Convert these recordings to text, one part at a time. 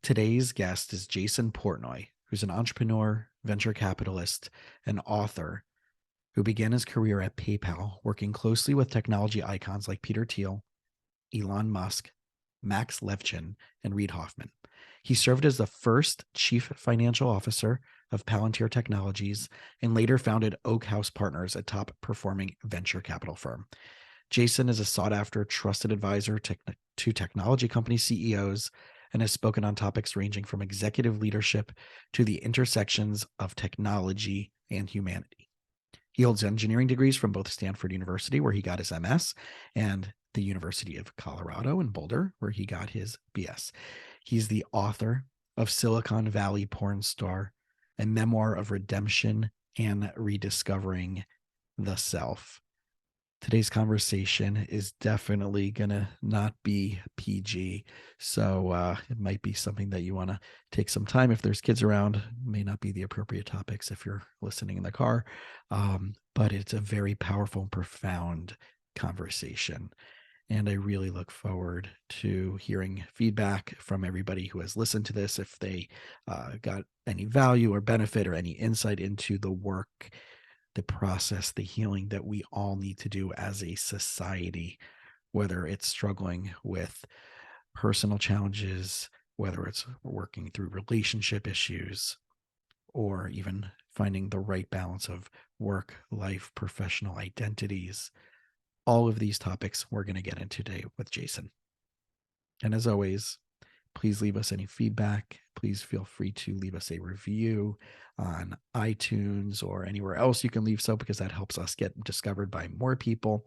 Today's guest is Jason Portnoy, who's an entrepreneur, venture capitalist, and author who began his career at PayPal, working closely with technology icons like Peter Thiel, Elon Musk, Max Levchin, and Reid Hoffman. He served as the first chief financial officer of Palantir Technologies and later founded Oak House Partners, a top performing venture capital firm. Jason is a sought after trusted advisor to technology company CEOs and has spoken on topics ranging from executive leadership to the intersections of technology and humanity. He holds engineering degrees from both Stanford University, where he got his MS, and the University of Colorado in Boulder, where he got his BS. He's the author of Silicon Valley Porn Star, a memoir of redemption and rediscovering the self. Today's conversation is definitely going to not be PG. So it might be something that you want to take some time. If there's kids around, may not be the appropriate topics if you're listening in the car. But it's a very powerful and profound conversation. And I really look forward to hearing feedback from everybody who has listened to this, if they got any value or benefit or any insight into the work, the process, the healing that we all need to do as a society, whether it's struggling with personal challenges, whether it's working through relationship issues, or even finding the right balance of work, life, professional identities. All of these topics we're going to get into today with Jason. And as always, please leave us any feedback. Please feel free to leave us a review on iTunes or anywhere else you can leave so, because that helps us get discovered by more people.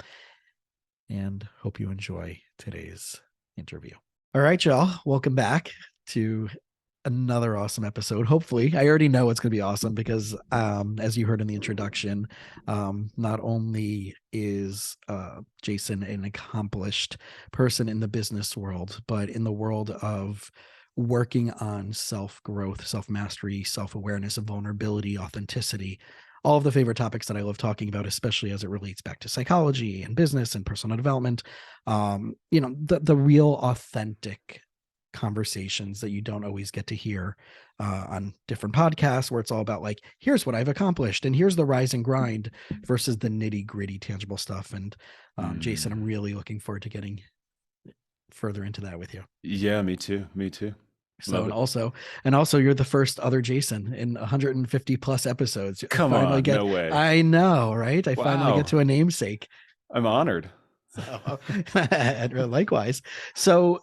And hope you enjoy today's interview. All right, y'all. Welcome back to another awesome episode. Hopefully, I already know it's going to be awesome because as you heard in the introduction, not only is Jason an accomplished person in the business world, but in the world of working on self-growth, self-mastery, self-awareness, and vulnerability, authenticity, all of the favorite topics that I love talking about, especially as it relates back to psychology and business and personal development. The real authentic conversations that you don't always get to hear on different podcasts, where it's all about like, here's what I've accomplished and here's the rise and grind versus the nitty gritty tangible stuff. And Jason, I'm really looking forward to getting further into that with you. Yeah, me too. So, and also you're the first other Jason in 150 plus episodes. Come on, no way. I know, right? I finally get to a namesake. I'm honored. So, likewise. So,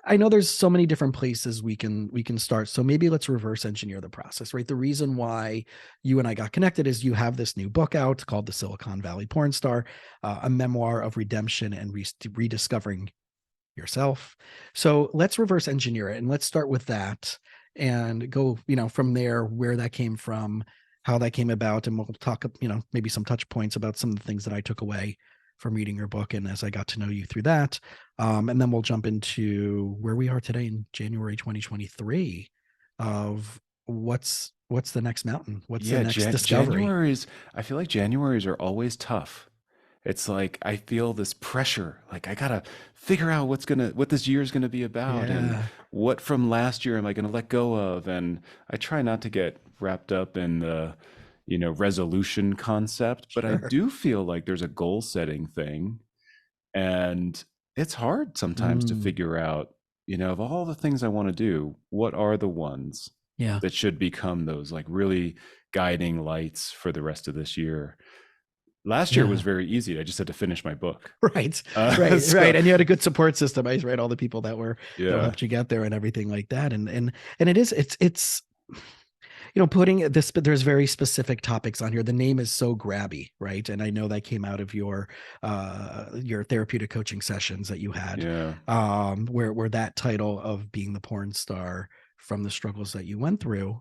I know there's so many different places we can start. So maybe let's reverse engineer the process, right? The reason why you and I got connected is you have this new book out called The Silicon Valley Porn Star, a memoir of redemption and rediscovering yourself. So let's reverse engineer it and let's start with that and go, from there, where that came from, how that came about. And we'll talk, maybe some touch points about some of the things that I took away from reading your book and as I got to know you through that. And then we'll jump into where we are today in January 2023 of what's the next mountain? What's the next discovery? I feel like Januaries are always tough. It's like I feel this pressure, like I gotta figure out what this year is gonna be about, and what from last year am I gonna let go of. And I try not to get wrapped up in the, resolution concept, but I do feel like there's a goal setting thing, and it's hard sometimes to figure out, of all the things I want to do, what are the ones that should become those like really guiding lights for the rest of this year. Last year was very easy. I just had to finish my book. Right. Right. And you had a good support system. I read all the people that that helped you get there and everything like that. And it's putting this, but there's very specific topics on here. The name is so grabby, right? And I know that came out of your therapeutic coaching sessions that you had, where that title of being the porn star from the struggles that you went through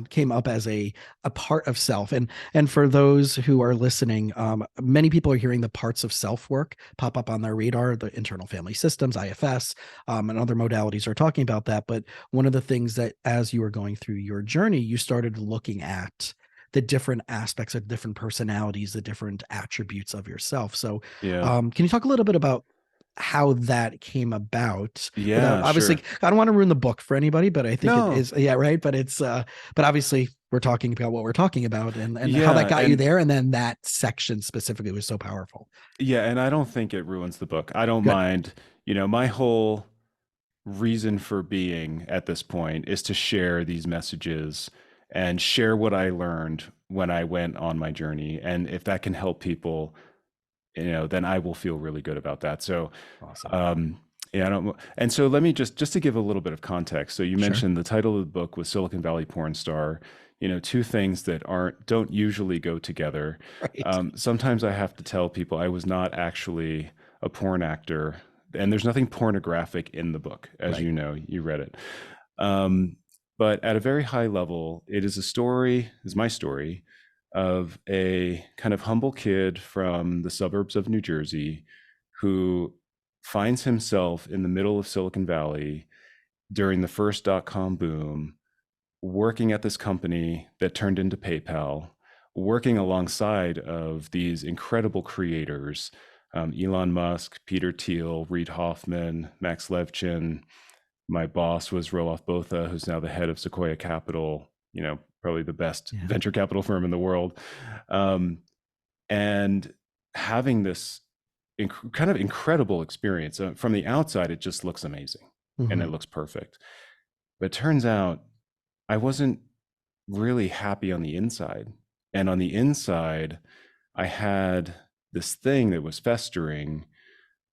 came up as a part of self. And for those who are listening, many people are hearing the parts of self work pop up on their radar. The internal family systems, IFS, and other modalities are talking about that. But one of the things that as you were going through your journey, you started looking at the different aspects of different personalities, the different attributes of yourself. So can you talk a little bit about how that came about without, Yeah, obviously, sure. I don't want to ruin the book for anybody, but I think it No, is, yeah, right. But it's but obviously we're talking about what we're talking about, and how that yeah, got you there, and then that section specifically was so powerful. and I don't think it ruins the book. I don't Good. mind. My whole reason for being at this point is to share these messages and share what I learned when I went on my journey. And if that can help people, then I will feel really good about that. So, Awesome. um, yeah, I don't. And so let me just to give a little bit of context. So you Sure. mentioned the title of the book was Silicon Valley Porn Star. Two things that don't usually go together. Right. Sometimes I have to tell people I was not actually a porn actor, and there's nothing pornographic in the book, as Right. you know, you read it. Um, but at a very high level, it is a story, is my story, of a kind of humble kid from the suburbs of New Jersey who finds himself in the middle of Silicon Valley during the first dot-com boom, working at this company that turned into PayPal, working alongside of these incredible creators, Elon Musk, Peter Thiel, Reid Hoffman, Max Levchin. My boss was Roelof Botha, who's now the head of Sequoia Capital, probably the best Yeah. venture capital firm in the world. Um, and having this kind of incredible experience. From the outside, it just looks amazing and it Hmm. looks perfect. But it turns out I wasn't really happy on the inside. And on the inside, I had this thing that was festering.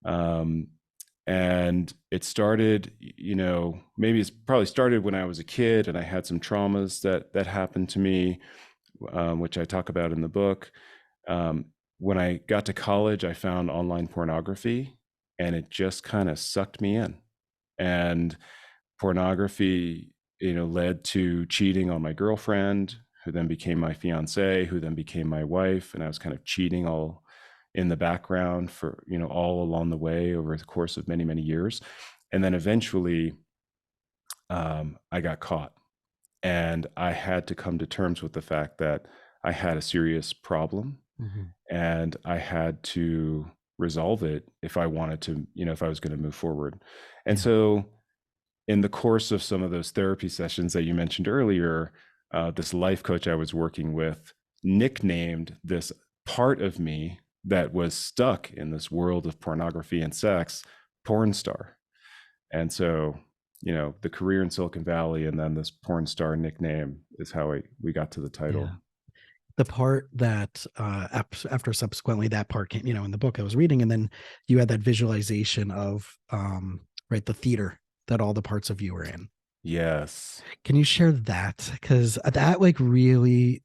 Um, and it started, maybe it's probably started when I was a kid and I had some traumas that happened to me, which I talk about in the book. Um, when I got to college, I found online pornography and it just kind of sucked me in. And pornography, led to cheating on my girlfriend, who then became my fiance, who then became my wife. And I was kind of cheating all in the background for, all along the way over the course of many, many years. And then eventually I got caught and I had to come to terms with the fact that I had a serious problem Hmm. and I had to resolve it if I wanted to, if I was going to move forward. And Yeah. so, in the course of some of those therapy sessions that you mentioned earlier, this life coach I was working with nicknamed this part of me that was stuck in this world of pornography and sex, porn star. And so, the career in Silicon Valley and then this porn star nickname is how we got to the Yeah. title. The part that after subsequently that part came, in the book I was reading, and then you had that visualization of right, the theater that all the parts of you were in. Yes. Can you share that? Because that, like, really,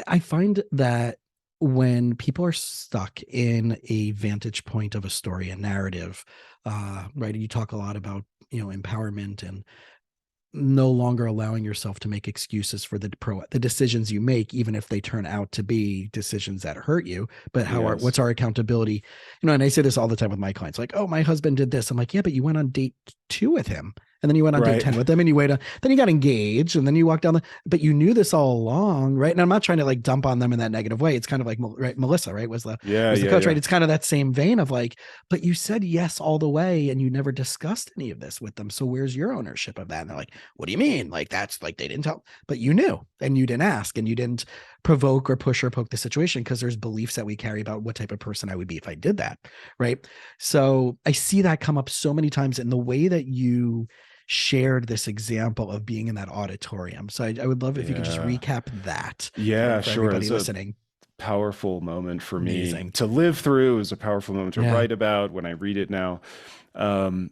I find that when people are stuck in a vantage point of a story, a narrative, right, and you talk a lot about, empowerment and no longer allowing yourself to make excuses for the decisions you make, even if they turn out to be decisions that hurt you. But Yes. what's our accountability? And I say this all the time with my clients, like, oh, my husband did this. I'm like, yeah, but you went on date 2 with him, and then you went on date Right. 10 with them, and then you got engaged, and then you walked down but you knew this all along, right? And I'm not trying to, like, dump on them in that negative way. It's kind of like, right, Melissa, right, Yeah. was the Yeah. coach, right? Yeah. It's kind of that same vein of, like, but you said yes all the way, and you never discussed any of this with them. So where's your ownership of that? And they're like, what do you mean? Like, that's like, they didn't tell, but you knew, and you didn't ask, and you didn't provoke or push or poke the situation, because there's beliefs that we carry about what type of person I would be if I did that. Right. So I see that come up so many times in the way that you shared this example of being in that auditorium. So I would love if you could just Yeah. recap that Yeah, for sure. everybody It's a listening. powerful moment for me Amazing. to live through. It was a powerful moment to Yeah. write about when I read it now.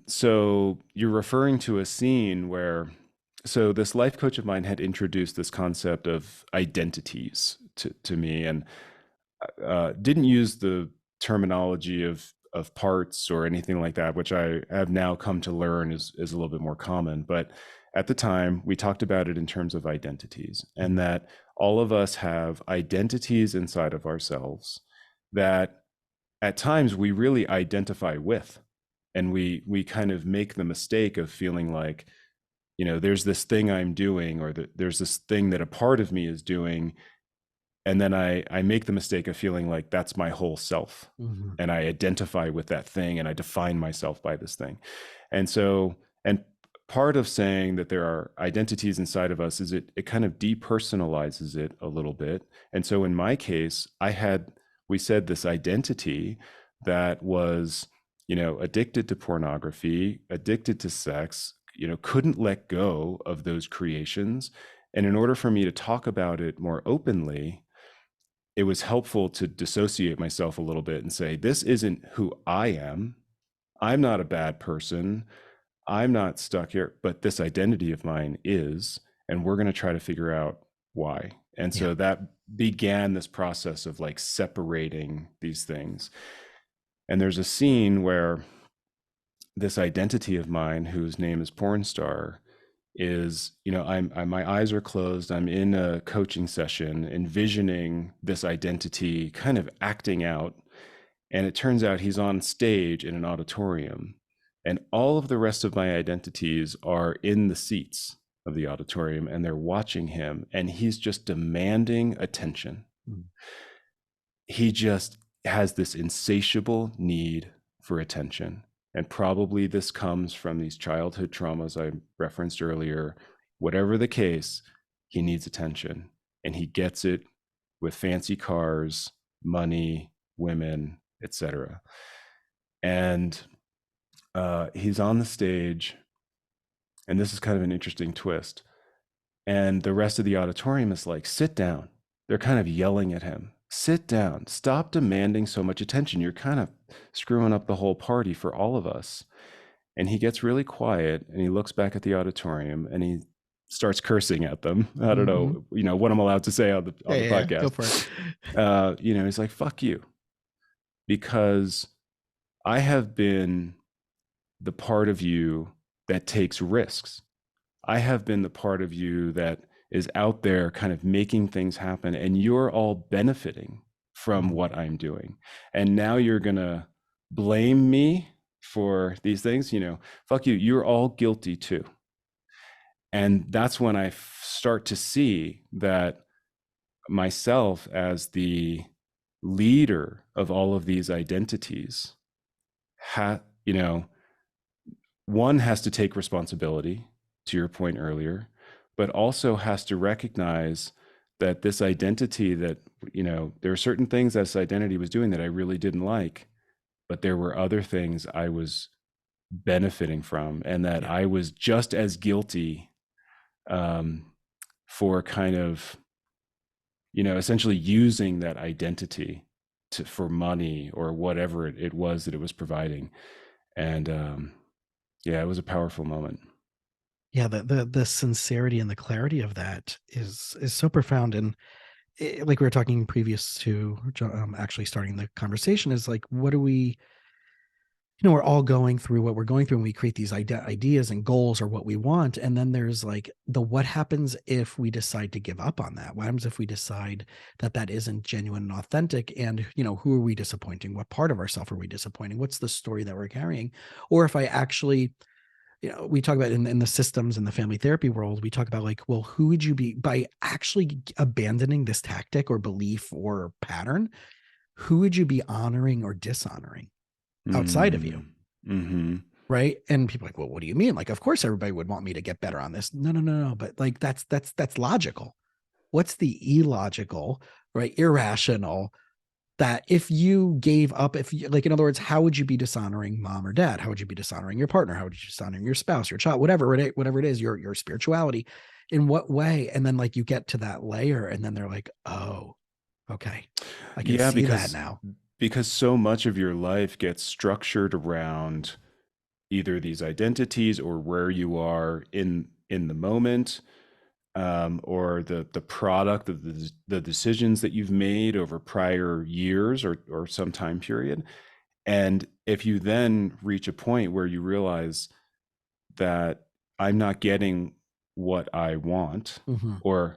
So you're referring to a scene where, so this life coach of mine had introduced this concept of identities to me, and didn't use the terminology of parts or anything like that, which I have now come to learn is a little bit more common. But at the time, we talked about it in terms of identities, and Mhm. that all of us have identities inside of ourselves that at times we really identify with. And we kind of make the mistake of feeling like, there's this thing I'm doing, or that there's this thing that a part of me is doing, And then I make the mistake of feeling like that's my whole self. Mhm. And I identify with that thing and I define myself by this thing. And so, and part of saying that there are identities inside of us is it kind of depersonalizes it a little bit. And so in my case, we said this identity that was, addicted to pornography, addicted to sex, couldn't let go of those creations. And in order for me to talk about it more openly, it was helpful to dissociate myself a little bit and say, this isn't who I am. I'm not a bad person. I'm not stuck here, but this identity of mine is, and we're going to try to figure out why. And Yeah. so that began this process of like separating these things. And there's a scene where this identity of mine, whose name is Porn Star, is, I'm my eyes are closed. I'm in a coaching session, envisioning this identity kind of acting out. And it turns out he's on stage in an auditorium, and all of the rest of my identities are in the seats of the auditorium, and they're watching him, and he's just demanding attention. Mm. He just has this insatiable need for attention. And probably this comes from these childhood traumas I referenced earlier. Whatever the case, he needs attention, and he gets it with fancy cars, money, women, etc. And he's on the stage, and this is kind of an interesting twist. And the rest of the auditorium is like, sit down. They're kind of yelling at him, sit down, stop demanding so much attention. You're kind of screwing up the whole party for all of us. And he gets really quiet, and he looks back at the auditorium, and he starts cursing at them. I don't Mhm. know, what I'm allowed to say on the Yeah, yeah, go podcast. for it. He's like, fuck you, because I have been the part of you that takes risks. I have been the part of you that is out there kind of making things happen, and you're all benefiting from Mhm. what I'm doing. And now you're going to blame me for these things, fuck you. You're all guilty too. And that's when I start to see that myself as the leader of all of these identities, you know, one has to take responsibility, to your point earlier, but also has to recognize that this identity that, there are certain things that this identity was doing that I really didn't like, but there were other things I was benefiting from, and that Yeah. I was just as guilty um, for kind of, essentially using that identity for money or whatever it was that it was providing. And yeah, it was a powerful moment. Yeah, the sincerity and the clarity of that is so profound. And like we were talking previous to actually starting the conversation, is like, what do we, we're all going through what we're going through, and we create these ideas and goals or what we want. And then there's like what happens if we decide to give up on that? What happens if we decide that that isn't genuine and authentic? And, who are we disappointing? What part of ourselves are we disappointing? What's the story that we're carrying? Or if I actually, we talk about in the systems and the family therapy world, we talk about like, well, who would you be by actually abandoning this tactic or belief or pattern? Who would you be honoring or dishonoring outside of you? Mm. Mm-hmm. Right. And people are like, well, what do you mean? Like, of course everybody would want me to get better on this. No, no, no, no. But like, that's logical. What's the illogical, right? Irrational, that if you gave up, if you, like, in other words, how would you be dishonoring mom or dad? How would you be dishonoring your partner? How would you be dishonoring your spouse, your child, whatever it is, your spirituality? In what way? And then like you get to that layer, and then they're like, oh, okay, I can Yeah, see that because now. so much of your life gets structured around either these identities or where you are in the moment, or the product of the decisions that you've made over prior years or some time period. And if you then reach a point where you realize that I'm not getting what I want, Mm-hmm. or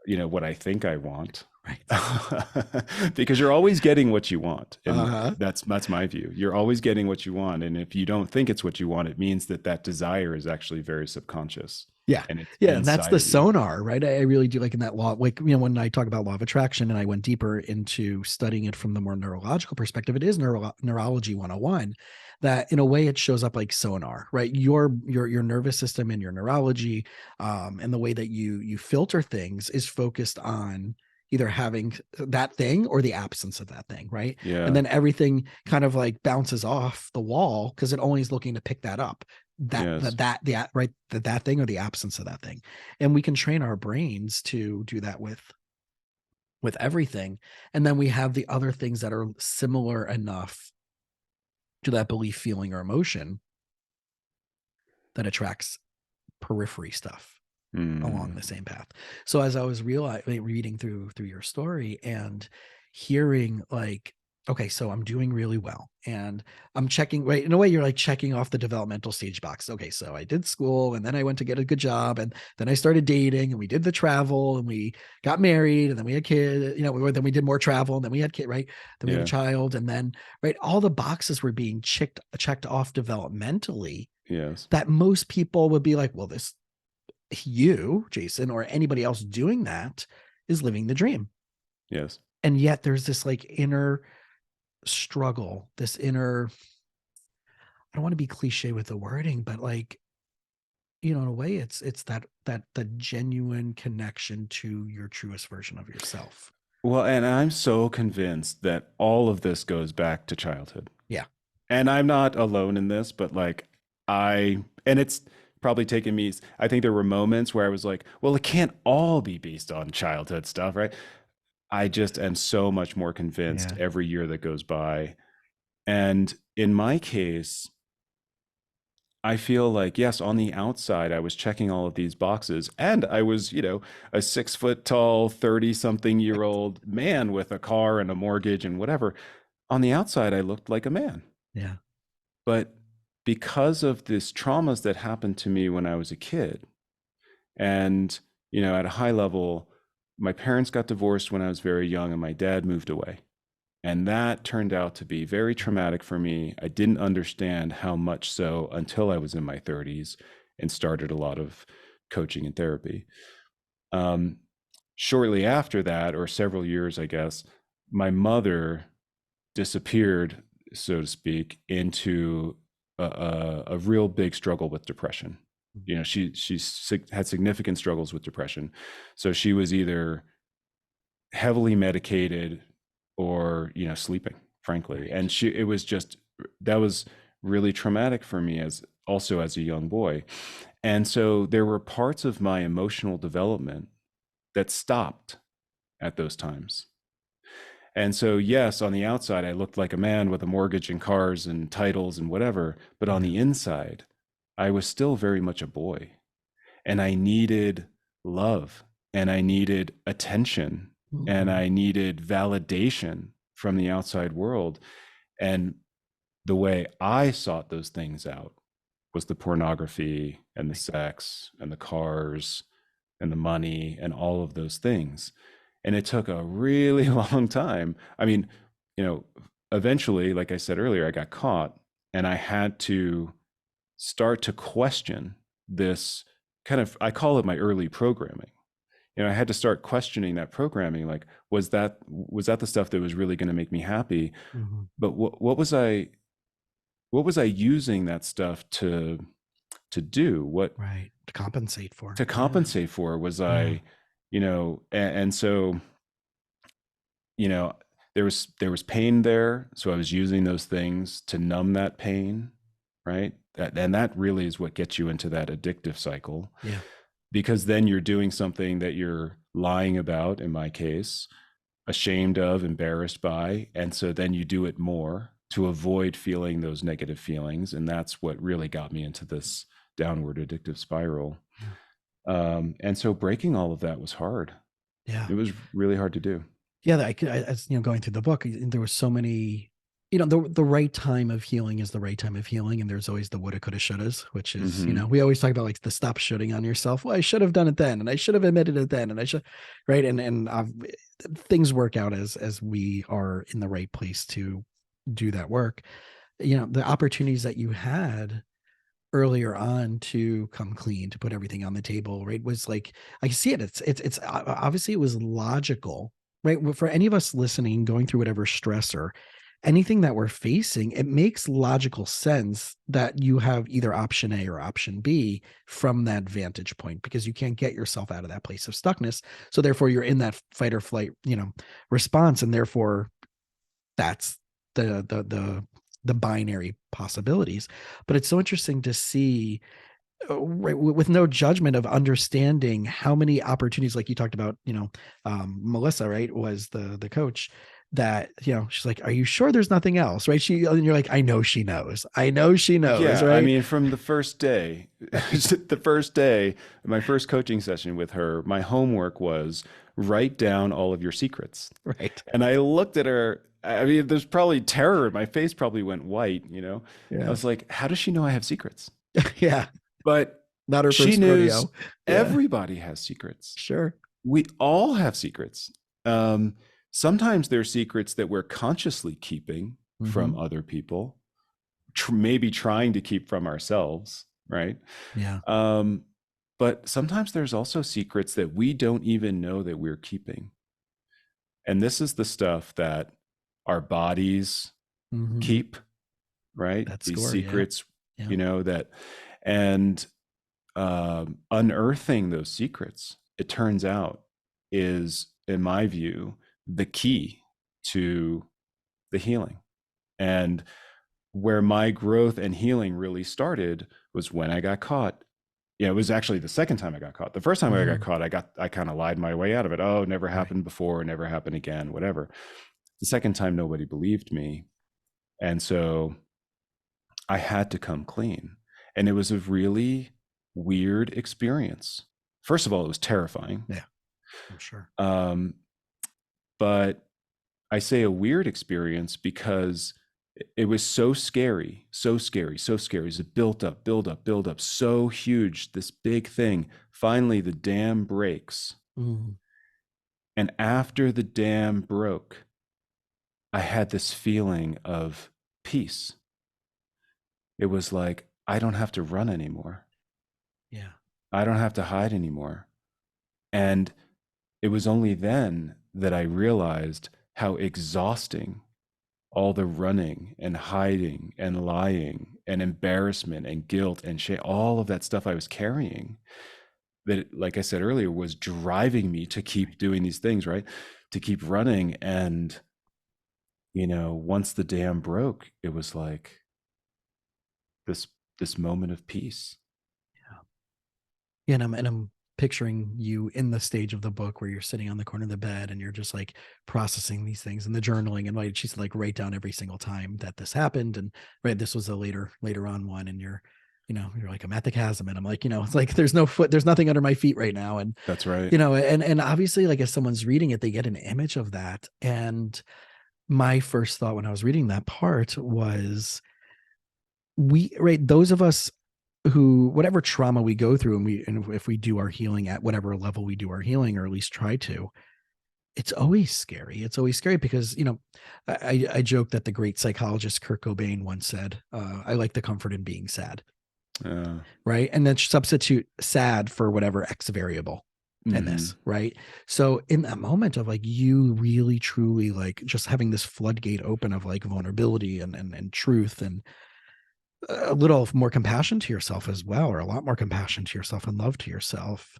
what I think I want, Right. because you're always getting what you want, and Uh-huh. that's my view. You're always getting what you want, and if you don't think it's what you want, it means that that desire is actually very subconscious. Yeah. and it's Yeah. And that's inside the of you. sonar, right? I really do like in that law, like, when I talk about law of attraction and I went deeper into studying it from the more neurological perspective, it is neurology 101 that in a way it shows up like sonar, right? Your nervous system and your neurology, and the way that you filter things is focused on either having that thing or the absence of that thing, right? And Yeah. then everything kind of like bounces off the wall because it only is looking to pick that up, Yes. that thing or the absence of that thing. And we can train our brains to do that with everything. And then we have the other things that are similar enough to that belief, feeling, or emotion that attracts periphery stuff along Mm. the same path. So as I was reading through your story and hearing like, okay, so I'm doing really well and I'm checking, right, in a way you're like checking off the developmental stage box. Okay, so I did school and then I went to get a good job and then I started dating and we did the travel and we got married and then we had kids, then we did more travel and then we had kid, right? Then we had a Yeah. child and then, right, all the boxes were being checked off developmentally Yes. that most people would be like, well, this, you, Jason, or anybody else doing that is living the dream. Yes. And yet there's this like inner struggle, this inner, I don't want to be cliche with the wording, but like, in a way it's that the genuine connection to your truest version of yourself. Well, and I'm so convinced that all of this goes back to childhood. Yeah. And I'm not alone in this, but like and it's probably taken me, I think there were moments where I was like, well, it can't all be based on childhood stuff, right? I just am so much more convinced Yeah. every year that goes by. And in my case, I feel like, yes, on the outside, I was checking all of these boxes and I was, a 6 foot tall, 30 something year old man with a car and a mortgage and whatever. On the outside, I looked like a man. Yeah. But because of this traumas that happened to me when I was a kid, and, at a high level, my parents got divorced when I was very young and my dad moved away. And that turned out to be very traumatic for me. I didn't understand how much so until I was in my 30s and started a lot of coaching and therapy. Um, Shortly after that, or several years, I guess, my mother disappeared, so to speak, into a real big struggle with depression. She had significant struggles with depression. So she was either heavily medicated or sleeping, frankly. Right. And it was just, that was really traumatic for me as also as a young boy. And so there were parts of my emotional development that stopped at those times. And so, yes, on the outside, I looked like a man with a mortgage and cars and titles and whatever. But on Yeah. the inside, I was still very much a boy. And I needed love and I needed attention and Mhm. I needed validation from the outside world. And the way I sought those things out was the pornography and the Right. sex and the cars and the money and all of those things. And it took a really long time. I mean, you know, eventually, like I said earlier, I got caught and I had to start to question this kind of, I call it my early programming. I had to start questioning that programming. Like, was that the stuff that was really going to make me happy? Mhm. But what was I using that stuff to do? What Right. To compensate for. to Yeah. compensate for? Was Yeah. I, and so, you know, there was pain there. So I was using those things to numb that pain, right? And that really is what gets you into that addictive cycle, Yeah. because then you're doing something that you're lying about, in my case, ashamed of, embarrassed by. And so then you do it more to avoid feeling those negative feelings. And that's what really got me into this downward addictive spiral. Yeah. And so breaking all of that was hard. Yeah. It was really hard to do. Yeah, that I could, as going through the book, there was so many, the right time of healing is the right time of healing, and there's always the woulda, coulda, shouldas, which is, Hmm. we always talk about like the stop shooting on yourself. Well, I should have done it then, and I should have admitted it then, and I should, right, and things work out as we are in the right place to do that work. The opportunities that you had earlier on to come clean, to put everything on the table, right? Was like, I see it. It's obviously it was logical, right? For any of us listening, going through whatever stressor, anything that we're facing, it makes logical sense that you have either option A or option B from that vantage point, because you can't get yourself out of that place of stuckness. So therefore you're in that fight or flight, response. And therefore that's the binary possibilities. But it's so interesting to see, right, with no judgment, of understanding how many opportunities, like you talked about, Melissa, right, was the coach, that she's like, are you sure there's nothing else, right? And you're like, I know she knows, Yeah, I right? mean, from the first day, the first day, my first coaching session with her, my homework was write down all of your secrets. Right. And I looked at her. I mean, there's probably terror. My face probably went white, you know? I Yeah. was like, how does she know I have secrets? Yeah. But Not her she first knows rodeo. Yeah. everybody has secrets. Sure. We all have secrets. Um, Sometimes they're secrets that we're consciously keeping Mm-hmm. from other people, maybe trying to keep from ourselves, right? Yeah. Um, but sometimes there's also secrets that we don't even know that we're keeping. And this is the stuff that our bodies Mm-hmm. keep, right? That These score. Yeah. secrets, Yeah. that, and unearthing those secrets, it turns out, is, in my view, the key to the healing. And where my growth and healing really started was when I got caught. Yeah, it was actually the second time I got caught. The first time I got Mm-hmm. caught, I kind of lied my way out of it. Oh, never Right. happened before, never happened again, whatever. The second time, nobody believed me. And so I had to come clean. And it was a really weird experience. First of all, it was terrifying. Yeah. I'm sure. Um, but I say a weird experience because it was so scary, so scary, so scary. It was built up, build up, build up, so huge, this big thing. Finally, the dam breaks. Mm-hmm. And after the dam broke, I had this feeling of peace. It was like, I don't have to run anymore. Yeah. I don't have to hide anymore. And it was only then that I realized how exhausting all the running and hiding and lying and embarrassment and guilt and shame, all of that stuff I was carrying, that, like I said earlier, was driving me to keep doing these things, right? To keep running. And, once the dam broke, it was like this, this moment of peace. Yeah. Yeah, and I'm picturing you in the stage of the book where you're sitting on the corner of the bed and you're just like processing these things and the journaling, and like she's like, write down every single time that this happened. And right, this was a later on one, and you're like, I'm at the chasm, and I'm like, it's like there's nothing under my feet right now. And That's right. and obviously, like, as someone's reading it, they get an image of that. And my first thought when I was reading that part was, right, those of us who, whatever trauma we go through, and if we do our healing at whatever level we do our healing, or at least try to, it's always scary. It's always scary because, I joke that the great psychologist Kurt Cobain once said, I like the comfort in being sad. uh, Right. And then substitute sad for whatever X variable in mm-hmm. this. Right. So in that moment of like, you really truly like just having this floodgate open of like vulnerability and truth, and a little more compassion to yourself as well, or a lot more compassion to yourself and love to yourself,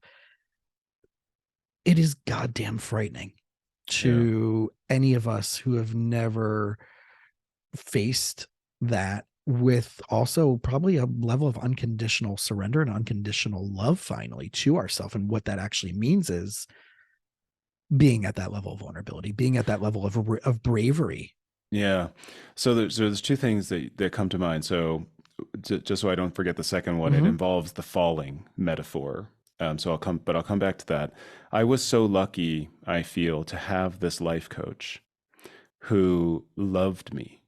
it is goddamn frightening Yeah. to any of us who have never faced that, with also probably a level of unconditional surrender and unconditional love finally to ourselves. And what that actually means is being at that level of vulnerability, being at that level of bravery. Yeah. So there's two things that come to mind. So just so I don't forget the second one, it Mm-hmm. involves the falling metaphor. So I'll come back to that. I was so lucky, I feel, to have this life coach who loved me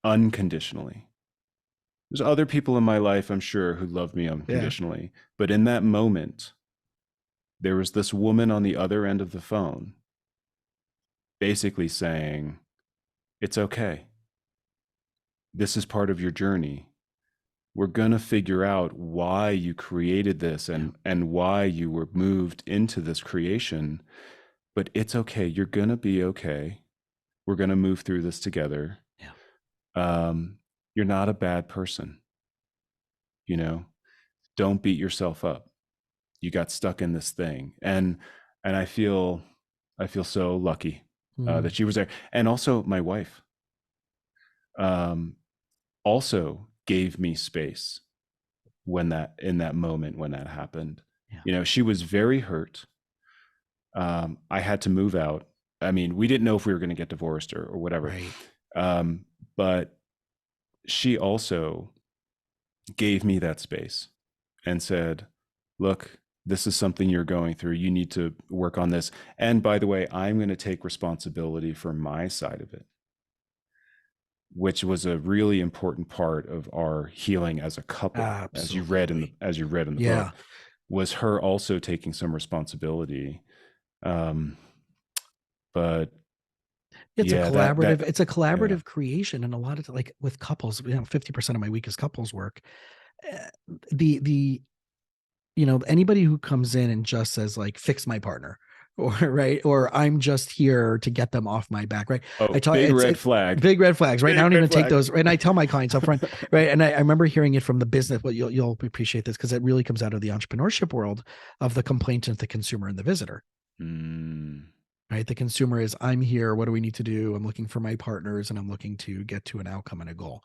unconditionally. There's other people in my life, I'm sure, who loved me Yeah. unconditionally, but in that moment, there was this woman on the other end of the phone, basically saying, "It's okay. This is part of your journey. We're going to figure out why you created this Yeah. and why you were moved into this creation. But it's okay. You're going to be okay. We're going to move through this together. Yeah. Um, you're not a bad person. You know, don't beat yourself up. You got stuck in this thing. And I feel so lucky Mm. that she was there. And also my wife um, also gave me space when that in that moment when that happened. Yeah. You know, she was very hurt. I had to move out. I mean, we didn't know if we were going to get divorced or whatever. Right. Um, but she also gave me that space and said, look, this is something you're going through. You need to work on this. And by the way, I'm going to take responsibility for my side of it, which was a really important part of our healing as a couple, Absolutely. as you read in the book, Yeah. was her also taking some responsibility. Um, but It's a yeah, collaborative, it's a yeah. collaborative creation. And a lot of like with couples, 50% of my week is couples work. Uh, the anybody who comes in and just says like fix my partner or right or I'm just here to get them off my back, right? I Oh, tell big it's red flag. big red flags, right? And I Big don't red even take flag. those, right? And I tell my clients up front, right? And I remember hearing it from the business, but you'll appreciate this because it really comes out of the entrepreneurship world of the complainant, the consumer, and the visitor. Mm, Right, the consumer is, I'm here, what do we need to do? I'm looking for my partners and I'm looking to get to an outcome and a goal,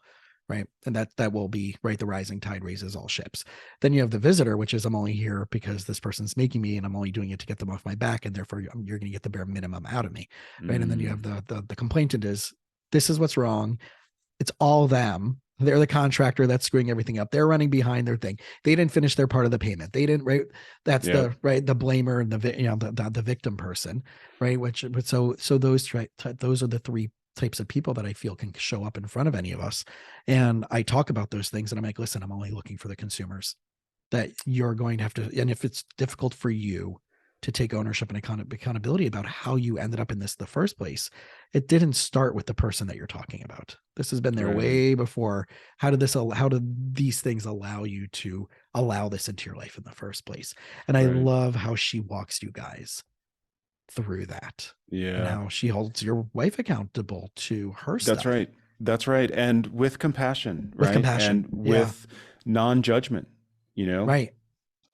right? And that will be right, the rising tide raises all ships. Then you have the visitor, which is, I'm only here because this person's making me and I'm only doing it to get them off my back, and therefore you're going to get the bare minimum out of me, right? And then you have mm, the complainant is, this is what's wrong, it's all them. They're the contractor that's screwing everything up. They're running behind their thing. They didn't finish their part of the payment. They didn't, right? That's yep. the right, the blamer and the victim person, right? Which, but so those are the three types of people that I feel can show up in front of any of us. And I talk about those things and I'm like, listen, I'm only looking for the consumers, that you're going to have to, and if it's difficult for you to take ownership and accountability about how you ended up in this in the first place, it didn't start with the person that you're talking about. This has been there Right. way before. How did these things allow you to allow this into your life in the first place? And I Right. love how she walks you guys through that, and Yeah. how she holds your wife accountable to her That's stuff right. That's right. And with compassion, with right? compassion. And Yeah. with non-judgment, you know? Right.